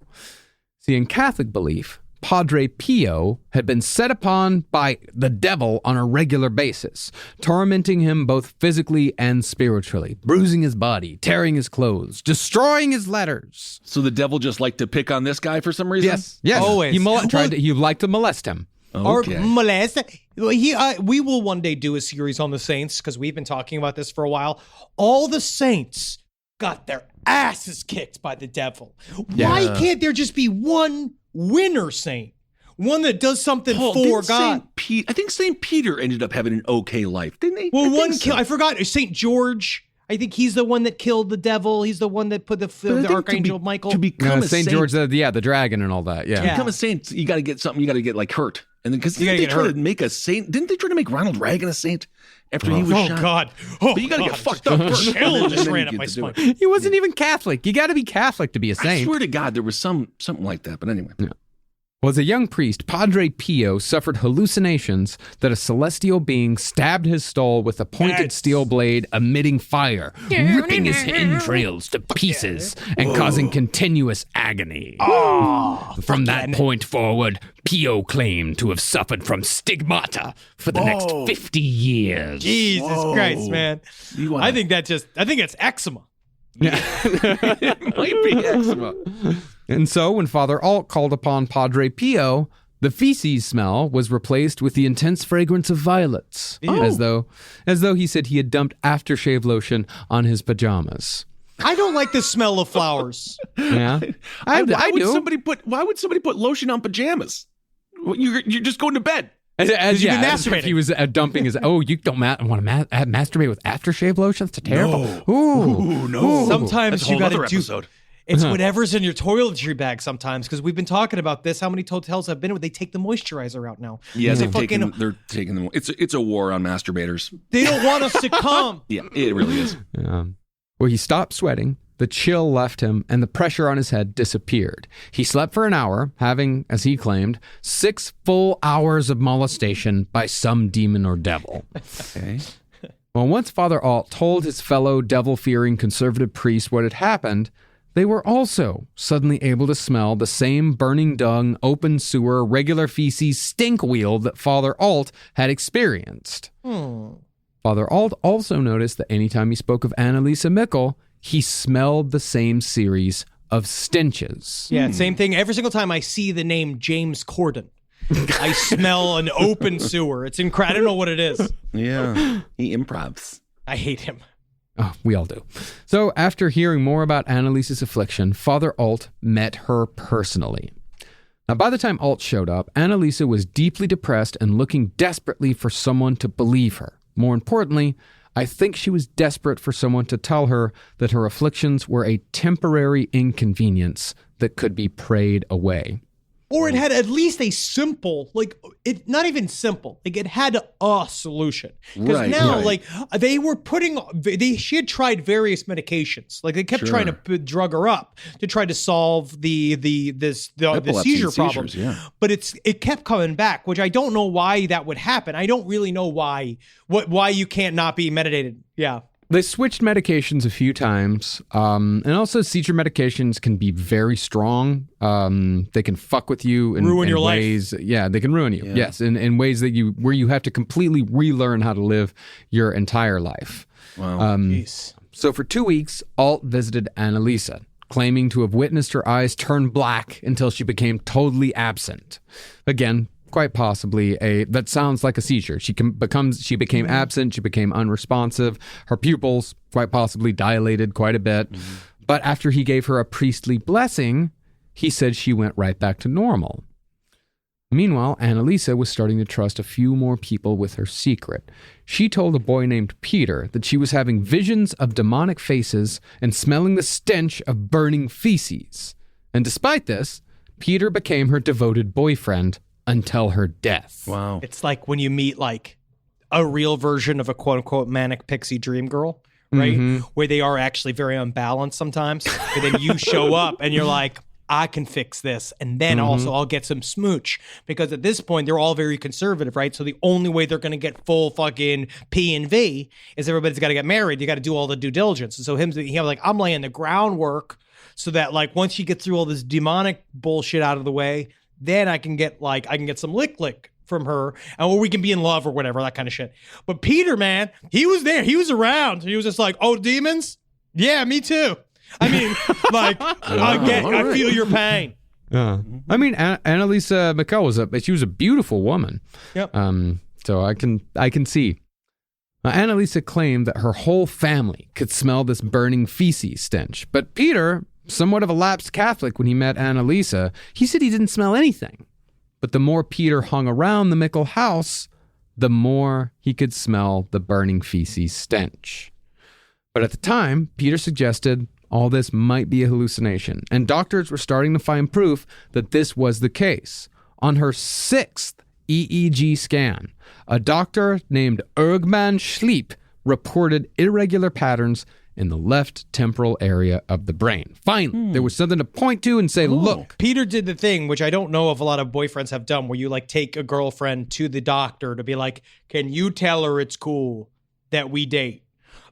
See, in Catholic belief, Padre Pio had been set upon by the devil on a regular basis, tormenting him both physically and spiritually, bruising his body, tearing his clothes, destroying his letters. So the devil just liked to pick on this guy for some reason? Yes. Always. He liked to molest him. Okay. Or molest. We will one day do a series on the saints because we've been talking about this for a while. All the saints got their asses kicked by the devil. Why can't there just be one winner saint? One that does something for didn't God. I think St. Peter ended up having an okay life, didn't he? Well, I one think kill. so. I forgot. Saint George. I think he's the one that killed the devil. He's the one that put the Archangel Michael. To become a St. saint, George, the dragon and all that. Yeah. to become a saint, you got to get something. You got to get like hurt, and then because You gotta they get try hurt. to make a saint? Didn't they try to make Ronald Reagan a saint after he was shot? God! Oh, But you got to God. get fucked up first. Chill and just then ran you up get my to do spine. it. He wasn't even Catholic. You got to be Catholic to be a I saint. swear to God, there was something like that. But anyway, Well, as a young priest, Padre Pio suffered hallucinations that a celestial being stabbed his skull with a pointed steel blade emitting fire, ripping his entrails to pieces and causing continuous agony. From that point forward, Pio claimed to have suffered from stigmata for the next 50 years. Jesus Christ, man! I think it's eczema. it might be eczema. And so, when Father Alt called upon Padre Pio, the feces smell was replaced with the intense fragrance of violets, as though he said he had dumped aftershave lotion on his pajamas. I don't like the smell of flowers. Yeah, I Why would do. somebody put lotion on pajamas? You're just going to bed. As you've been as if masturbating. he was dumping his. Oh, you don't want to masturbate with aftershave lotion? That's terrible. Ooh, no. Sometimes That's a you whole got to other do. episode. It's whatever's in your toiletry bag sometimes, because we've been talking about this. How many hotels I've been with, they take the moisturizer out now. Yeah, It's a they're taking them. It's a war on masturbators. They don't want us to come. Yeah, it really is. Well, he stopped sweating. The chill left him, and the pressure on his head disappeared. He slept for an hour, having, as he claimed, 6 full hours of molestation by some demon or devil. Okay. Well, once Father Alt told his fellow devil-fearing conservative priests what had happened, they were also suddenly able to smell the same burning dung, open sewer, regular feces stink wheel that Father Alt had experienced. Father Alt also noticed that anytime he spoke of Anneliese Michel, he smelled the same series of stenches. Yeah, same thing. Every single time I see the name James Corden, I smell an open sewer. It's incredible. I don't know what it is. Yeah, he improvs. I hate him. Oh, we all do. So after hearing more about Anneliese's affliction, Father Alt met her personally. Now, by the time Alt showed up, Anneliese was deeply depressed and looking desperately for someone to believe her. More importantly, I think she was desperate for someone to tell her that her afflictions were a temporary inconvenience that could be prayed away. Or it had at least a simple, not even simple, it had a solution. Because now, she had tried various medications. Like, they kept trying to drug her up to try to solve the seizure problem. Yeah. But it kept coming back, which I don't know why that would happen. I don't really know why you can't not be medicated. Yeah. They switched medications a few times, and also seizure medications can be very strong. They can fuck with you in Ruin your life. ways. Yeah, they can ruin you. Yeah. Yes, in ways that where you have to completely relearn how to live your entire life. Wow. So for 2 weeks, Alt visited Anneliese, claiming to have witnessed her eyes turn black until she became totally absent. Again, quite possibly that sounds like a seizure. She became absent, she became unresponsive, her pupils quite possibly dilated quite a bit. But after he gave her a priestly blessing, he said she went right back to normal. Meanwhile, Anneliese was starting to trust a few more people with her secret. She told a boy named Peter that she was having visions of demonic faces and smelling the stench of burning feces. And despite this, Peter became her devoted boyfriend until her death. Wow. It's like when you meet a real version of a quote unquote manic pixie dream girl, right? Where they are actually very unbalanced sometimes. But then you show up and you're like, I can fix this. And then also I'll get some smooch. Because at this point, they're all very conservative, right? So the only way they're going to get full fucking P and V is everybody's got to get married. You got to do all the due diligence. And so I'm laying the groundwork so that once you get through all this demonic bullshit out of the way, then I can get some lick from her, or we can be in love or whatever, that kind of shit. But Peter, man, he was there. He was around. He was just like, oh, demons? Yeah, me too. I mean, I feel your pain. I mean, Anneliese Michel was a beautiful woman. Yep. So I can see. Anneliese claimed that her whole family could smell this burning feces stench, but Peter, somewhat of a lapsed Catholic when he met Anneliese, he said he didn't smell anything. But the more Peter hung around the Michel house, the more he could smell the burning feces stench. But at the time, Peter suggested all this might be a hallucination, and doctors were starting to find proof that this was the case. On her 6th EEG scan, a doctor named Ergman Schleip reported irregular patterns in the left temporal area of the brain. Finally, there was something to point to and say, look. Peter did the thing, which I don't know if a lot of boyfriends have done, where you like take a girlfriend to the doctor to be like, can you tell her it's cool that we date?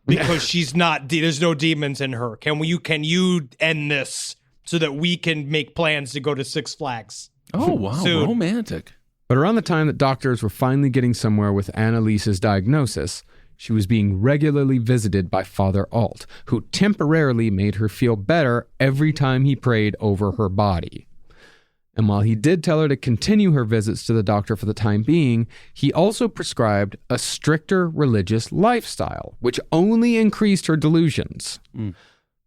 Because she's not, there's no demons in her. Can you end this so that we can make plans to go to Six Flags? Oh, wow. Soon. Romantic. But around the time that doctors were finally getting somewhere with Anneliese's diagnosis, she was being regularly visited by Father Alt, who temporarily made her feel better every time he prayed over her body. And while he did tell her to continue her visits to the doctor for the time being, he also prescribed a stricter religious lifestyle, which only increased her delusions.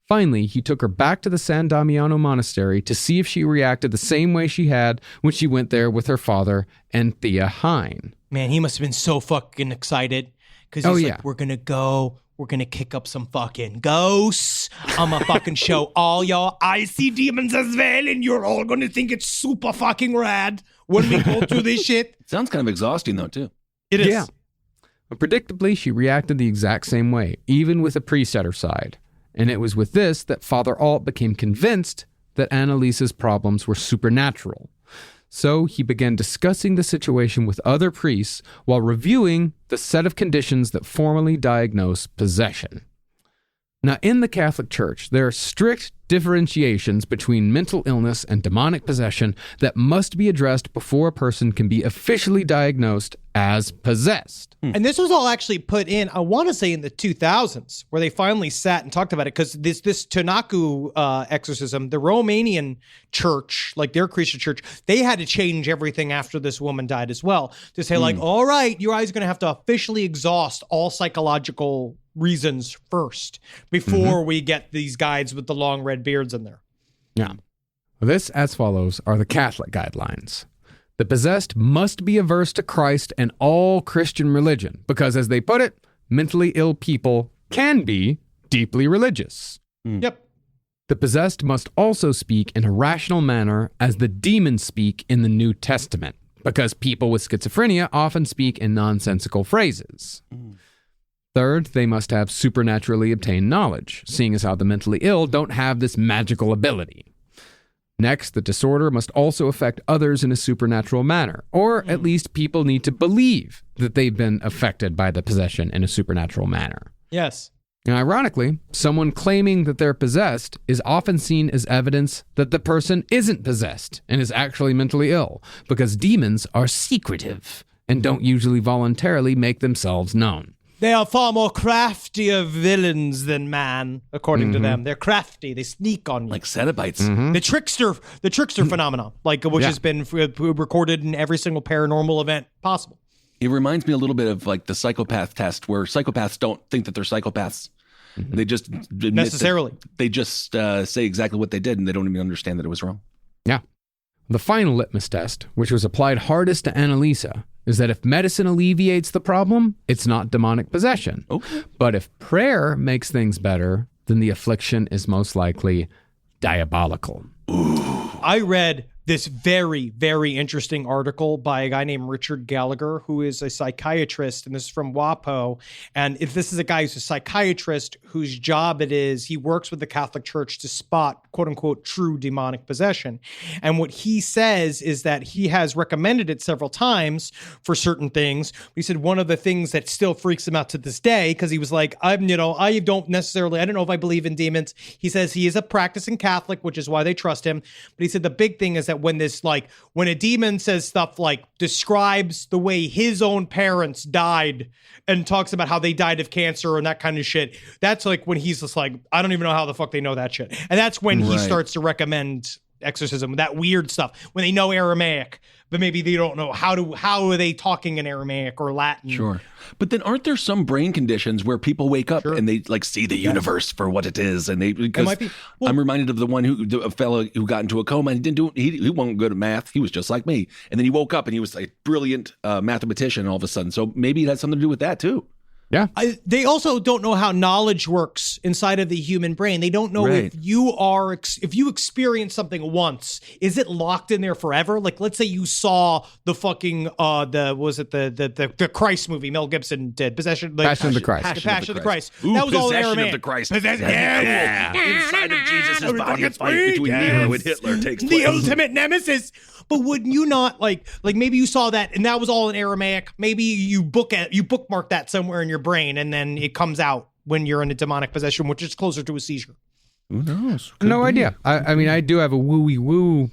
Finally, he took her back to the San Damiano Monastery to see if she reacted the same way she had when she went there with her father and Thea Hine. Man, he must have been so fucking excited. Because he's like, we're going to kick up some fucking ghosts. I'm going to fucking show all y'all I see demons as well, and you're all going to think it's super fucking rad when we go through this shit. Sounds kind of exhausting, though, too. It is. Yeah. But predictably, she reacted the exact same way, even with a priest at her side. And it was with this that Father Alt became convinced that Anneliese's problems were supernatural. So he began discussing the situation with other priests while reviewing the set of conditions that formally diagnose possession. Now, in the Catholic Church, there are strict differentiations between mental illness and demonic possession that must be addressed before a person can be officially diagnosed as possessed. And this was all actually put in, I want to say in the 2000s, where they finally sat and talked about it, because this Tanaku exorcism, the Romanian church, like their Christian church, they had to change everything after this woman died as well, to say like, all right, you guys are going to have to officially exhaust all psychological reasons first before we get these guides with the long red beards in there. Yeah. This, as follows, are the Catholic guidelines. The possessed must be averse to Christ and all Christian religion, because, as they put it, mentally ill people can be deeply religious. Yep. The possessed must also speak in a rational manner as the demons speak in the New Testament, because people with schizophrenia often speak in nonsensical phrases. Third, they must have supernaturally obtained knowledge, seeing as how the mentally ill don't have this magical ability. Next, the disorder must also affect others in a supernatural manner, or at least people need to believe that they've been affected by the possession in a supernatural manner. Yes. And ironically, someone claiming that they're possessed is often seen as evidence that the person isn't possessed and is actually mentally ill, because demons are secretive and don't usually voluntarily make themselves known. They are far more craftier villains than man, according to them. They're crafty. They sneak on you. Like Cenobites. The trickster phenomenon, like which has been recorded in every single paranormal event possible. It reminds me a little bit of like the psychopath test, where psychopaths don't think that they're psychopaths. They just admit Necessarily. they just say exactly what they did, and they don't even understand that it was wrong. Yeah. The final litmus test, which was applied hardest to Anneliese, is that if medicine alleviates the problem, it's not demonic possession. Okay. But if prayer makes things better, then the affliction is most likely diabolical. I read this very, very interesting article by a guy named Richard Gallagher, who is a psychiatrist, and this is from WAPO. And if this is a guy who's a psychiatrist whose job it is, he works with the Catholic Church to spot, quote unquote, true demonic possession. And what he says is that he has recommended it several times for certain things. He said one of the things that still freaks him out to this day, because he was like, I don't know if I believe in demons. He says he is a practicing Catholic, which is why they trust him. But he said the big thing is that when a demon says stuff like describes the way his own parents died and talks about how they died of cancer and that kind of shit, that's like when he's just like, I don't even know how the fuck they know that shit. And that's when he starts to recommend exorcism, that weird stuff, when they know Aramaic, but maybe they don't know how are they talking in Aramaic or Latin. Sure. But then aren't there some brain conditions where people wake up and they like see the universe for what it is? And I'm reminded of a fellow who got into a coma and he wasn't good at math. He was just like me. And then he woke up and he was a brilliant mathematician all of a sudden. So maybe it had something to do with that too. Yeah. They also don't know how knowledge works inside of the human brain. They don't know if you experience something once, is it locked in there forever? Like, let's say you saw the fucking the Christ movie Mel Gibson did, Passion of the Christ. Passion of the Christ. Ooh, that was all in Possession Aramaic. of the Christ. Yeah. Inside of Jesus' body, a It's fight sweet, between yes. Nero and Hitler takes place. The ultimate nemesis. But wouldn't you not like maybe you saw that and that was all in Aramaic? Maybe you bookmark that somewhere in your brain and then it comes out when you're in a demonic possession, which is closer to a seizure. Who knows? No idea. I mean, I do have a woo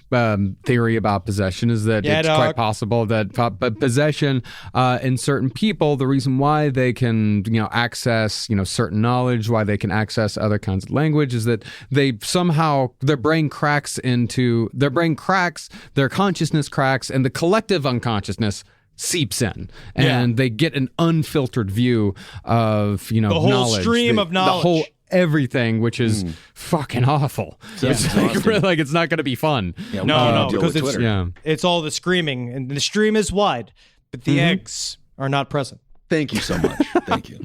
theory about possession is that it's quite possible that possession in certain people, the reason why they can, access, certain knowledge, why they can access other kinds of language is that they somehow, their consciousness cracks, and the collective unconsciousness seeps in, and they get an unfiltered view of, the whole knowledge. Stream of knowledge. The whole everything, which is fucking awful. Yeah. It's like it's not going to be fun. Yeah, no, deal because with Twitter. it's all the screaming, and the stream is wide, but the eggs are not present. Thank you so much. Thank you.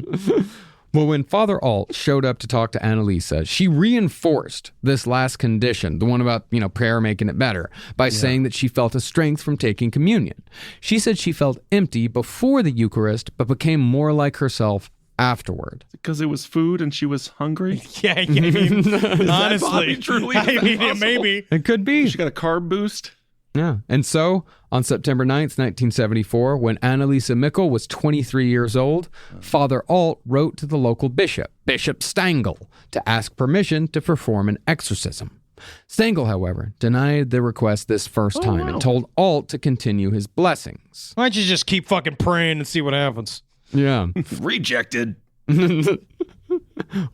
Well, when Father Alt showed up to talk to Anneliese, she reinforced this last condition, the one about, prayer making it better, by saying that she felt a strength from taking communion. She said she felt empty before the Eucharist, but became more like herself afterward. Because it was food and she was hungry? Yeah, I mean, honestly, Bobby, truly, is that possible? maybe. It could be. She got a carb boost? Yeah. And so, on September 9th, 1974, when Anneliese Michel was 23 years old, Father Alt wrote to the local bishop, Bishop Stangl, to ask permission to perform an exorcism. Stangl, however, denied the request this first time and told Alt to continue his blessings. Why don't you just keep fucking praying and see what happens? Yeah. Rejected.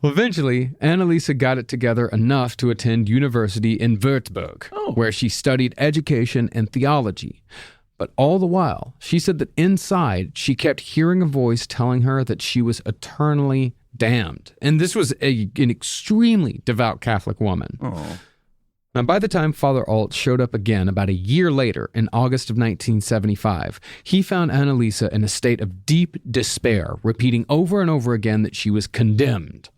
Well, eventually, Anneliese got it together enough to attend university in Würzburg, where she studied education and theology. But all the while, she said that inside, she kept hearing a voice telling her that she was eternally damned. And this was an extremely devout Catholic woman. Oh. Now, by the time Father Alt showed up again about a year later, in August of 1975, he found Anneliese in a state of deep despair, repeating over and over again that she was condemned.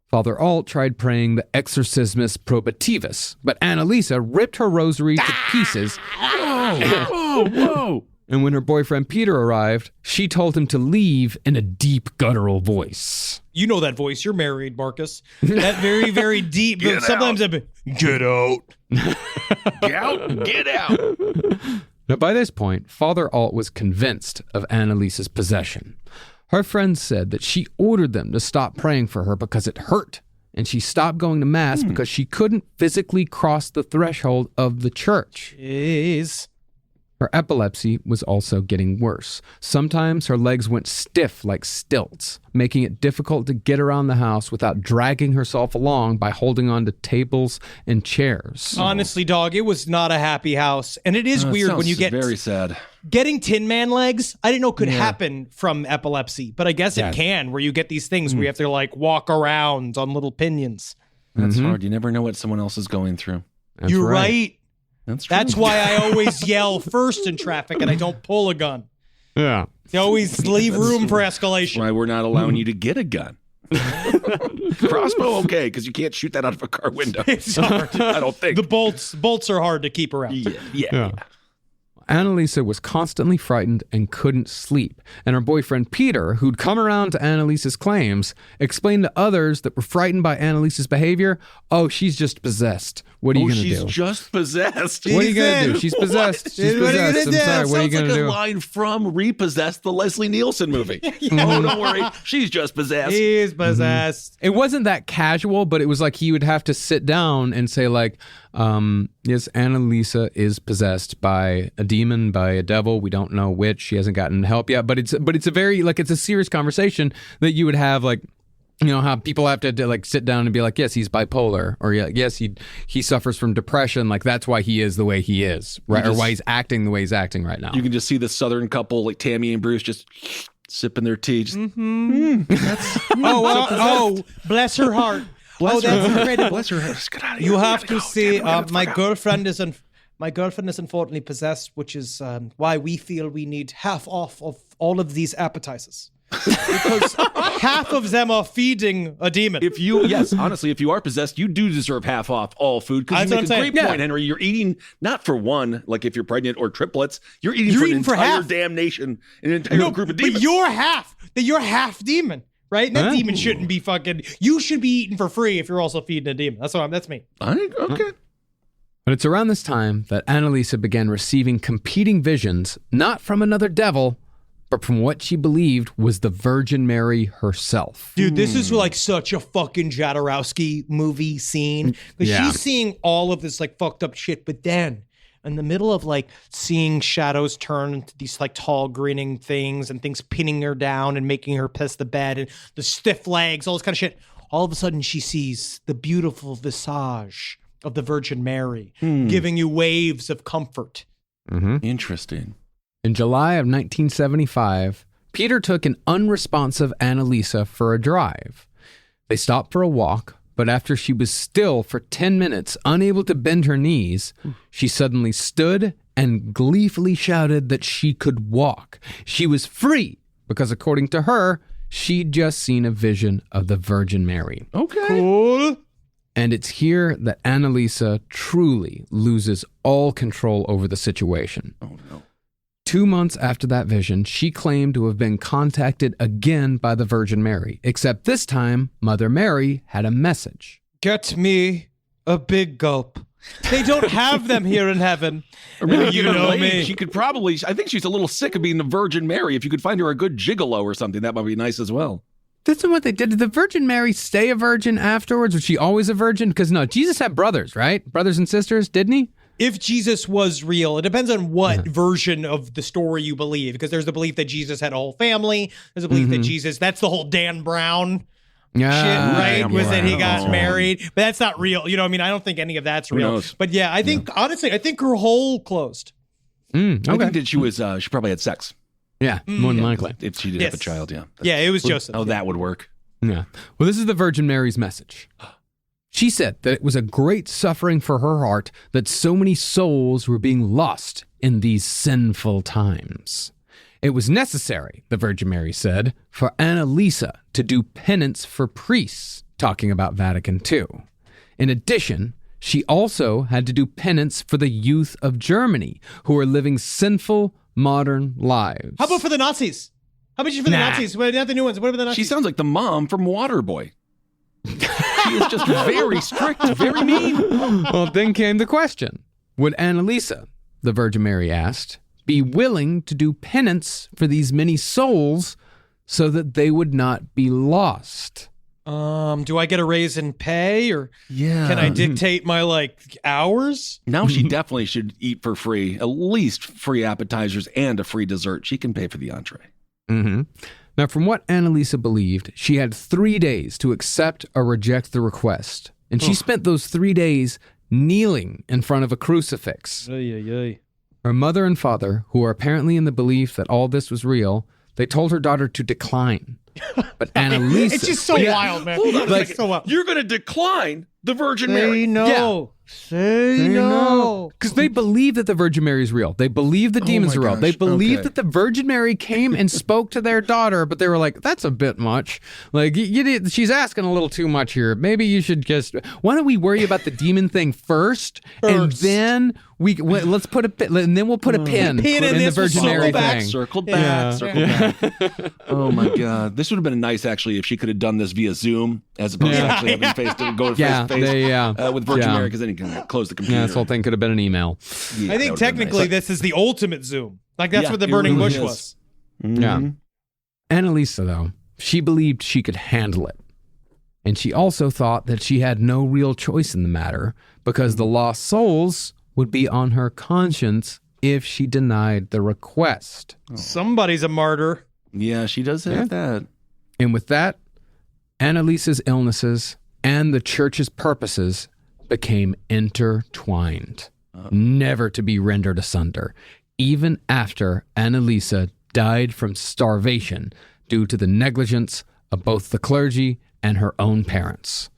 Father Alt tried praying the Exorcismus Probativus, but Anneliese ripped her rosary to pieces. Whoa. And when her boyfriend Peter arrived, she told him to leave in a deep guttural voice. You know that voice. You're married, Marcus. That very, very deep. Get sometimes out. Get out. Get out. Now, by this point, Father Alt was convinced of Anneliese's possession. Her friends said that she ordered them to stop praying for her because it hurt, and she stopped going to Mass because she couldn't physically cross the threshold of the church. Jeez. Her epilepsy was also getting worse. Sometimes her legs went stiff like stilts, making it difficult to get around the house without dragging herself along by holding on to tables and chairs. Honestly, dog, it was not a happy house. And it is weird when you get very sad. Getting Tin Man legs. I didn't know could happen from epilepsy, but I guess it can, where you get these things where you have to like walk around on little pinions. That's hard. You never know what someone else is going through. That's You're right. That's true. That's why I always yell first in traffic and I don't pull a gun. Yeah. You always leave room for escalation. Why we're not allowing you to get a gun. Crossbow, okay, because you can't shoot that out of a car window. It's hard. I don't think. The bolts are hard to keep around. Yeah. Anneliese was constantly frightened and couldn't sleep, and her boyfriend Peter, who'd come around to Anneliese's claims, explained to others that were frightened by Anneliese's behavior, "Oh, she's just possessed. What are you going to do?" She's just possessed. What are you going to do? She's possessed. She's What are you possessed. gonna I'm do? sorry. What are you Sounds going to like do? a line from Repossessed, the Leslie Nielsen movie. Oh, don't worry. She's just possessed. He's possessed. It wasn't that casual, but it was like he would have to sit down and say like, yes, Anneliese is possessed by a demon, by a devil. We don't know which. She hasn't gotten help yet, but it's a very like it's a serious conversation that you would have like, you know, how people have to like sit down and be like, yes, he's bipolar, or yes, he suffers from depression. Like that's why he is the way he is, right? Or why he's acting the way he's acting right now. You can just see the Southern couple, like Tammy and Bruce, just sipping their tea. Just, Oh, bless her heart. That's incredible. Bless her heart. Get out of here. You have to say, my girlfriend is unfortunately possessed, which is why we feel we need half off of all of these appetizers. Because half of them are feeding a demon. Honestly, if you are possessed, you do deserve half off all food, because you make a great point, Henry. You're eating not for one, like if you're pregnant, or triplets. You're eating for an entire half. Damn nation, an entire group of demons. But you're half demon, right? And that demon shouldn't be fucking. You should be eating for free if you're also feeding a demon. That's me. Okay. But it's around this time that Anneliese began receiving competing visions, not from another devil, but from what she believed was the Virgin Mary herself. Dude, this is like such a fucking Jodorowsky movie scene. Because she's seeing all of this like fucked up shit, but then in the middle of like seeing shadows turn into these like tall grinning things and things pinning her down and making her piss the bed and the stiff legs, all this kind of shit, all of a sudden she sees the beautiful visage of the Virgin Mary giving you waves of comfort. Interesting. In July of 1975, Peter took an unresponsive Anneliese for a drive. They stopped for a walk, but after she was still for 10 minutes, unable to bend her knees, she suddenly stood and gleefully shouted that she could walk. She was free because, according to her, she'd just seen a vision of the Virgin Mary. Okay. Cool. And it's here that Anneliese truly loses all control over the situation. Oh, no. 2 months after that vision, she claimed to have been contacted again by the Virgin Mary, except this time, Mother Mary had a message. Get me a big gulp. They don't have them here in heaven. Or maybe You give her know legs. me. She could probably, I think she's a little sick of being the Virgin Mary. If you could find her a good gigolo or something, that might be nice as well. That's not what they did. Did the Virgin Mary stay a virgin afterwards? Was she always a virgin? Because no, Jesus had brothers, right? Brothers and sisters, didn't he? If Jesus was real, it depends on what version of the story you believe, because there's the belief that Jesus had a whole family. There's a belief that Jesus, that's the whole Dan Brown shit, right? Dan Was that he got Brown. married, but that's not real. You know what I mean? I don't think any of that's real. knows? But yeah, I think, honestly, I think her hole closed. I think that she probably had sex. Yeah, more than likely. If she did have a child, yeah. Yeah, it was Joseph. How that would work. Yeah. Well, this is the Virgin Mary's message. She said that it was a great suffering for her heart that so many souls were being lost in these sinful times. It was necessary, the Virgin Mary said, for Anneliese to do penance for priests, talking about Vatican II. In addition, she also had to do penance for the youth of Germany, who are living sinful, modern lives. How about for the Nazis? How about you for the Nazis? What, not the new ones. What about the Nazis? She sounds like the mom from Waterboy. She is just very strict, very mean. Well, then came the question. Would Anneliese, the Virgin Mary asked, be willing to do penance for these many souls so that they would not be lost? Do I get a raise in pay, or Yeah. can I dictate my hours? Now she definitely should eat for free, at least free appetizers and a free dessert. She can pay for the entree. Mm-hmm. Now, from what Anneliese believed, she had 3 days to accept or reject the request. And she spent those 3 days kneeling in front of a crucifix. Her mother and father, who are apparently in the belief that all this was real, they told her daughter to decline. But Anneliese... It's just so wild, man. Hold on a Like, second. so wild. You're going to decline the Virgin Mary. Say no. Say no. Because they believe that the Virgin Mary is real. They believe the demons my are real. They gosh. believe Okay. that the Virgin Mary came and spoke to their daughter, but they were like, that's a bit much. Like, she's asking a little too much here. Maybe you should just... Why don't we worry about the demon thing first. And then let's put a pin, and then we'll put a pin, Pin in the this, we'll Virgin circle Mary back. thing. Circle back. Oh my God. This would have been nice, actually, if she could have done this via Zoom as opposed to actually having face to face with Virgin Mary, because then you can close the computer. Yeah, this whole thing could have been an email. Yeah, I that think would've been technically nice. this is the ultimate Zoom. Like that's Yeah, what the it burning really bush is. was. Yeah. Anneliese, though, she believed she could handle it. And she also thought that she had no real choice in the matter because the lost souls would be on her conscience if she denied the request. Somebody's a martyr. Yeah, she does have that. And with that, Anneliese's illnesses and the church's purposes became intertwined, never to be rendered asunder, even after Anneliese died from starvation due to the negligence of both the clergy and her own parents.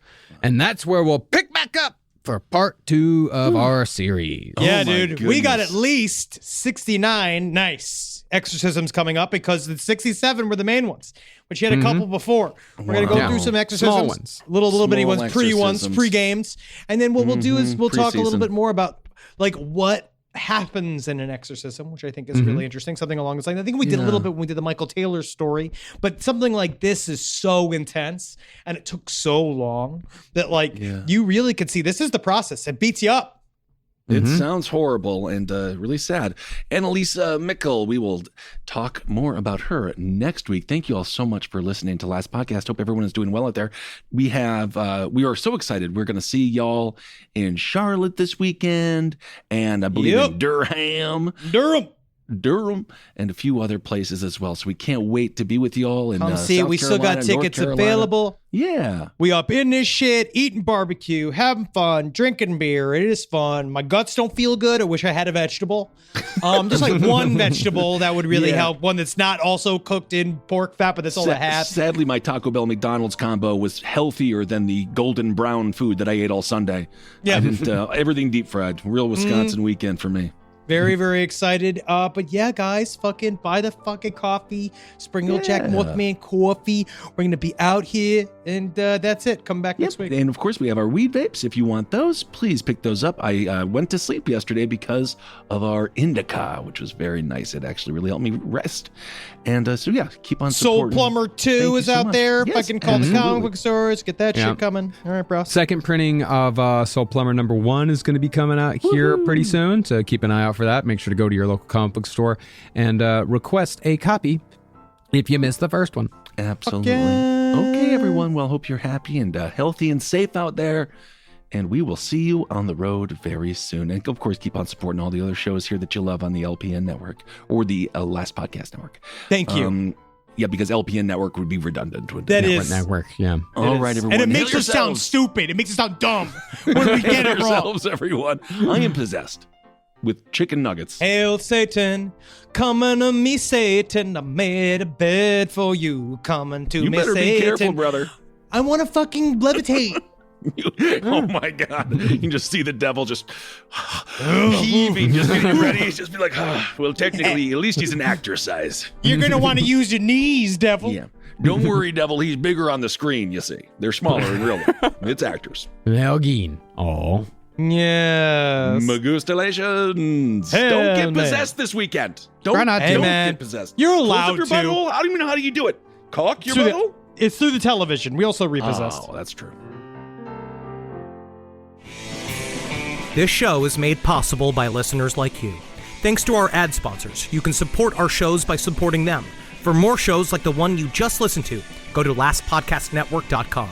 And that's where we'll pick back up for part 2 of our series. Yeah, Oh, my dude. We got goodness. at least 69 nice exorcisms coming up because the 67 were the main ones, but you had a couple before. We're going to go Yeah. through some exorcisms. Small ones. Little bitty Small ones, pre-ones, exorcisms. pre-games. And then what we'll do is we'll talk a little Pre-season. bit more about like what happens in an exorcism, which I think is really interesting. Something along those lines. I think we did a little bit when we did the Michael Taylor story, but something like this is so intense and it took so long that like you really could see this is the process. It beats you up. It sounds horrible and really sad. Anneliese Michel, we will talk more about her next week. Thank you all so much for listening to last podcast. Hope everyone is doing well out there. We are so excited. We're going to see y'all in Charlotte this weekend, and I believe in Durham, and a few other places as well. So we can't wait to be with y'all in Come see, South we still got Carolina, North tickets Carolina. available. Yeah. We up in this shit, eating barbecue, having fun, drinking beer. It is fun. My guts don't feel good. I wish I had a vegetable. Just like one vegetable that would really help. One that's not also cooked in pork fat, but that's all I have. Sadly, my Taco Bell McDonald's combo was healthier than the golden brown food that I ate all Sunday. Yeah. I didn't, everything deep fried. Real Wisconsin weekend for me. Very, very excited. But yeah, guys, fucking buy the fucking coffee. Sprinkle Jack Mothman coffee. We're going to be out here. And that's it. Come back next week. And of course, we have our weed vapes. If you want those, please pick those up. I went to sleep yesterday because of our indica, which was very nice. It actually really helped me rest. And so, yeah, keep on Soul supporting. Plumber 2 Thank you is so out much. there. If I Yes, can call the absolutely. comic book stores, get that Yeah. shit coming. All right, bro. Second printing of Soul Plumber #1 is going to be coming out here pretty soon, so keep an eye out for that. Make sure to go to your local comic book store and request a copy if you missed the first one. Absolutely. yeah. Okay, everyone. Well, hope you're happy and healthy and safe out there. And we will see you on the road very soon. And of course, keep on supporting all the other shows here that you love on the LPN network or the Last Podcast Network. Thank you. Yeah, because LPN network would be redundant. Wouldn't That it? is. Network, yeah. All right, everyone. And it Hail makes us sound yourselves. stupid. It makes us sound dumb when we get Hail it wrong. yourselves, everyone. I am possessed with chicken nuggets. Hail Satan, coming to me, Satan. I made a bed for you. Coming to You me, better Satan. be careful, brother. I want to fucking levitate. Oh my God. You can just see the devil just heaving, just getting ready. He's just be like, well, technically, at least he's an actor size. You're going to want to use your knees, devil. Yeah. Don't worry, devil. He's bigger on the screen, you see. They're smaller in real life. It's actors. Elgin. Oh. Yes. Magustalations. Hell Don't get no. possessed this weekend. Try Don't, not to. don't man. get possessed. You're Close allowed up your to. butthole? I don't even know how do you do it. Cock your Through the- butthole? It's through the television. We also repossessed. Oh, that's true. This show is made possible by listeners like you. Thanks to our ad sponsors, you can support our shows by supporting them. For more shows like the one you just listened to, go to lastpodcastnetwork.com.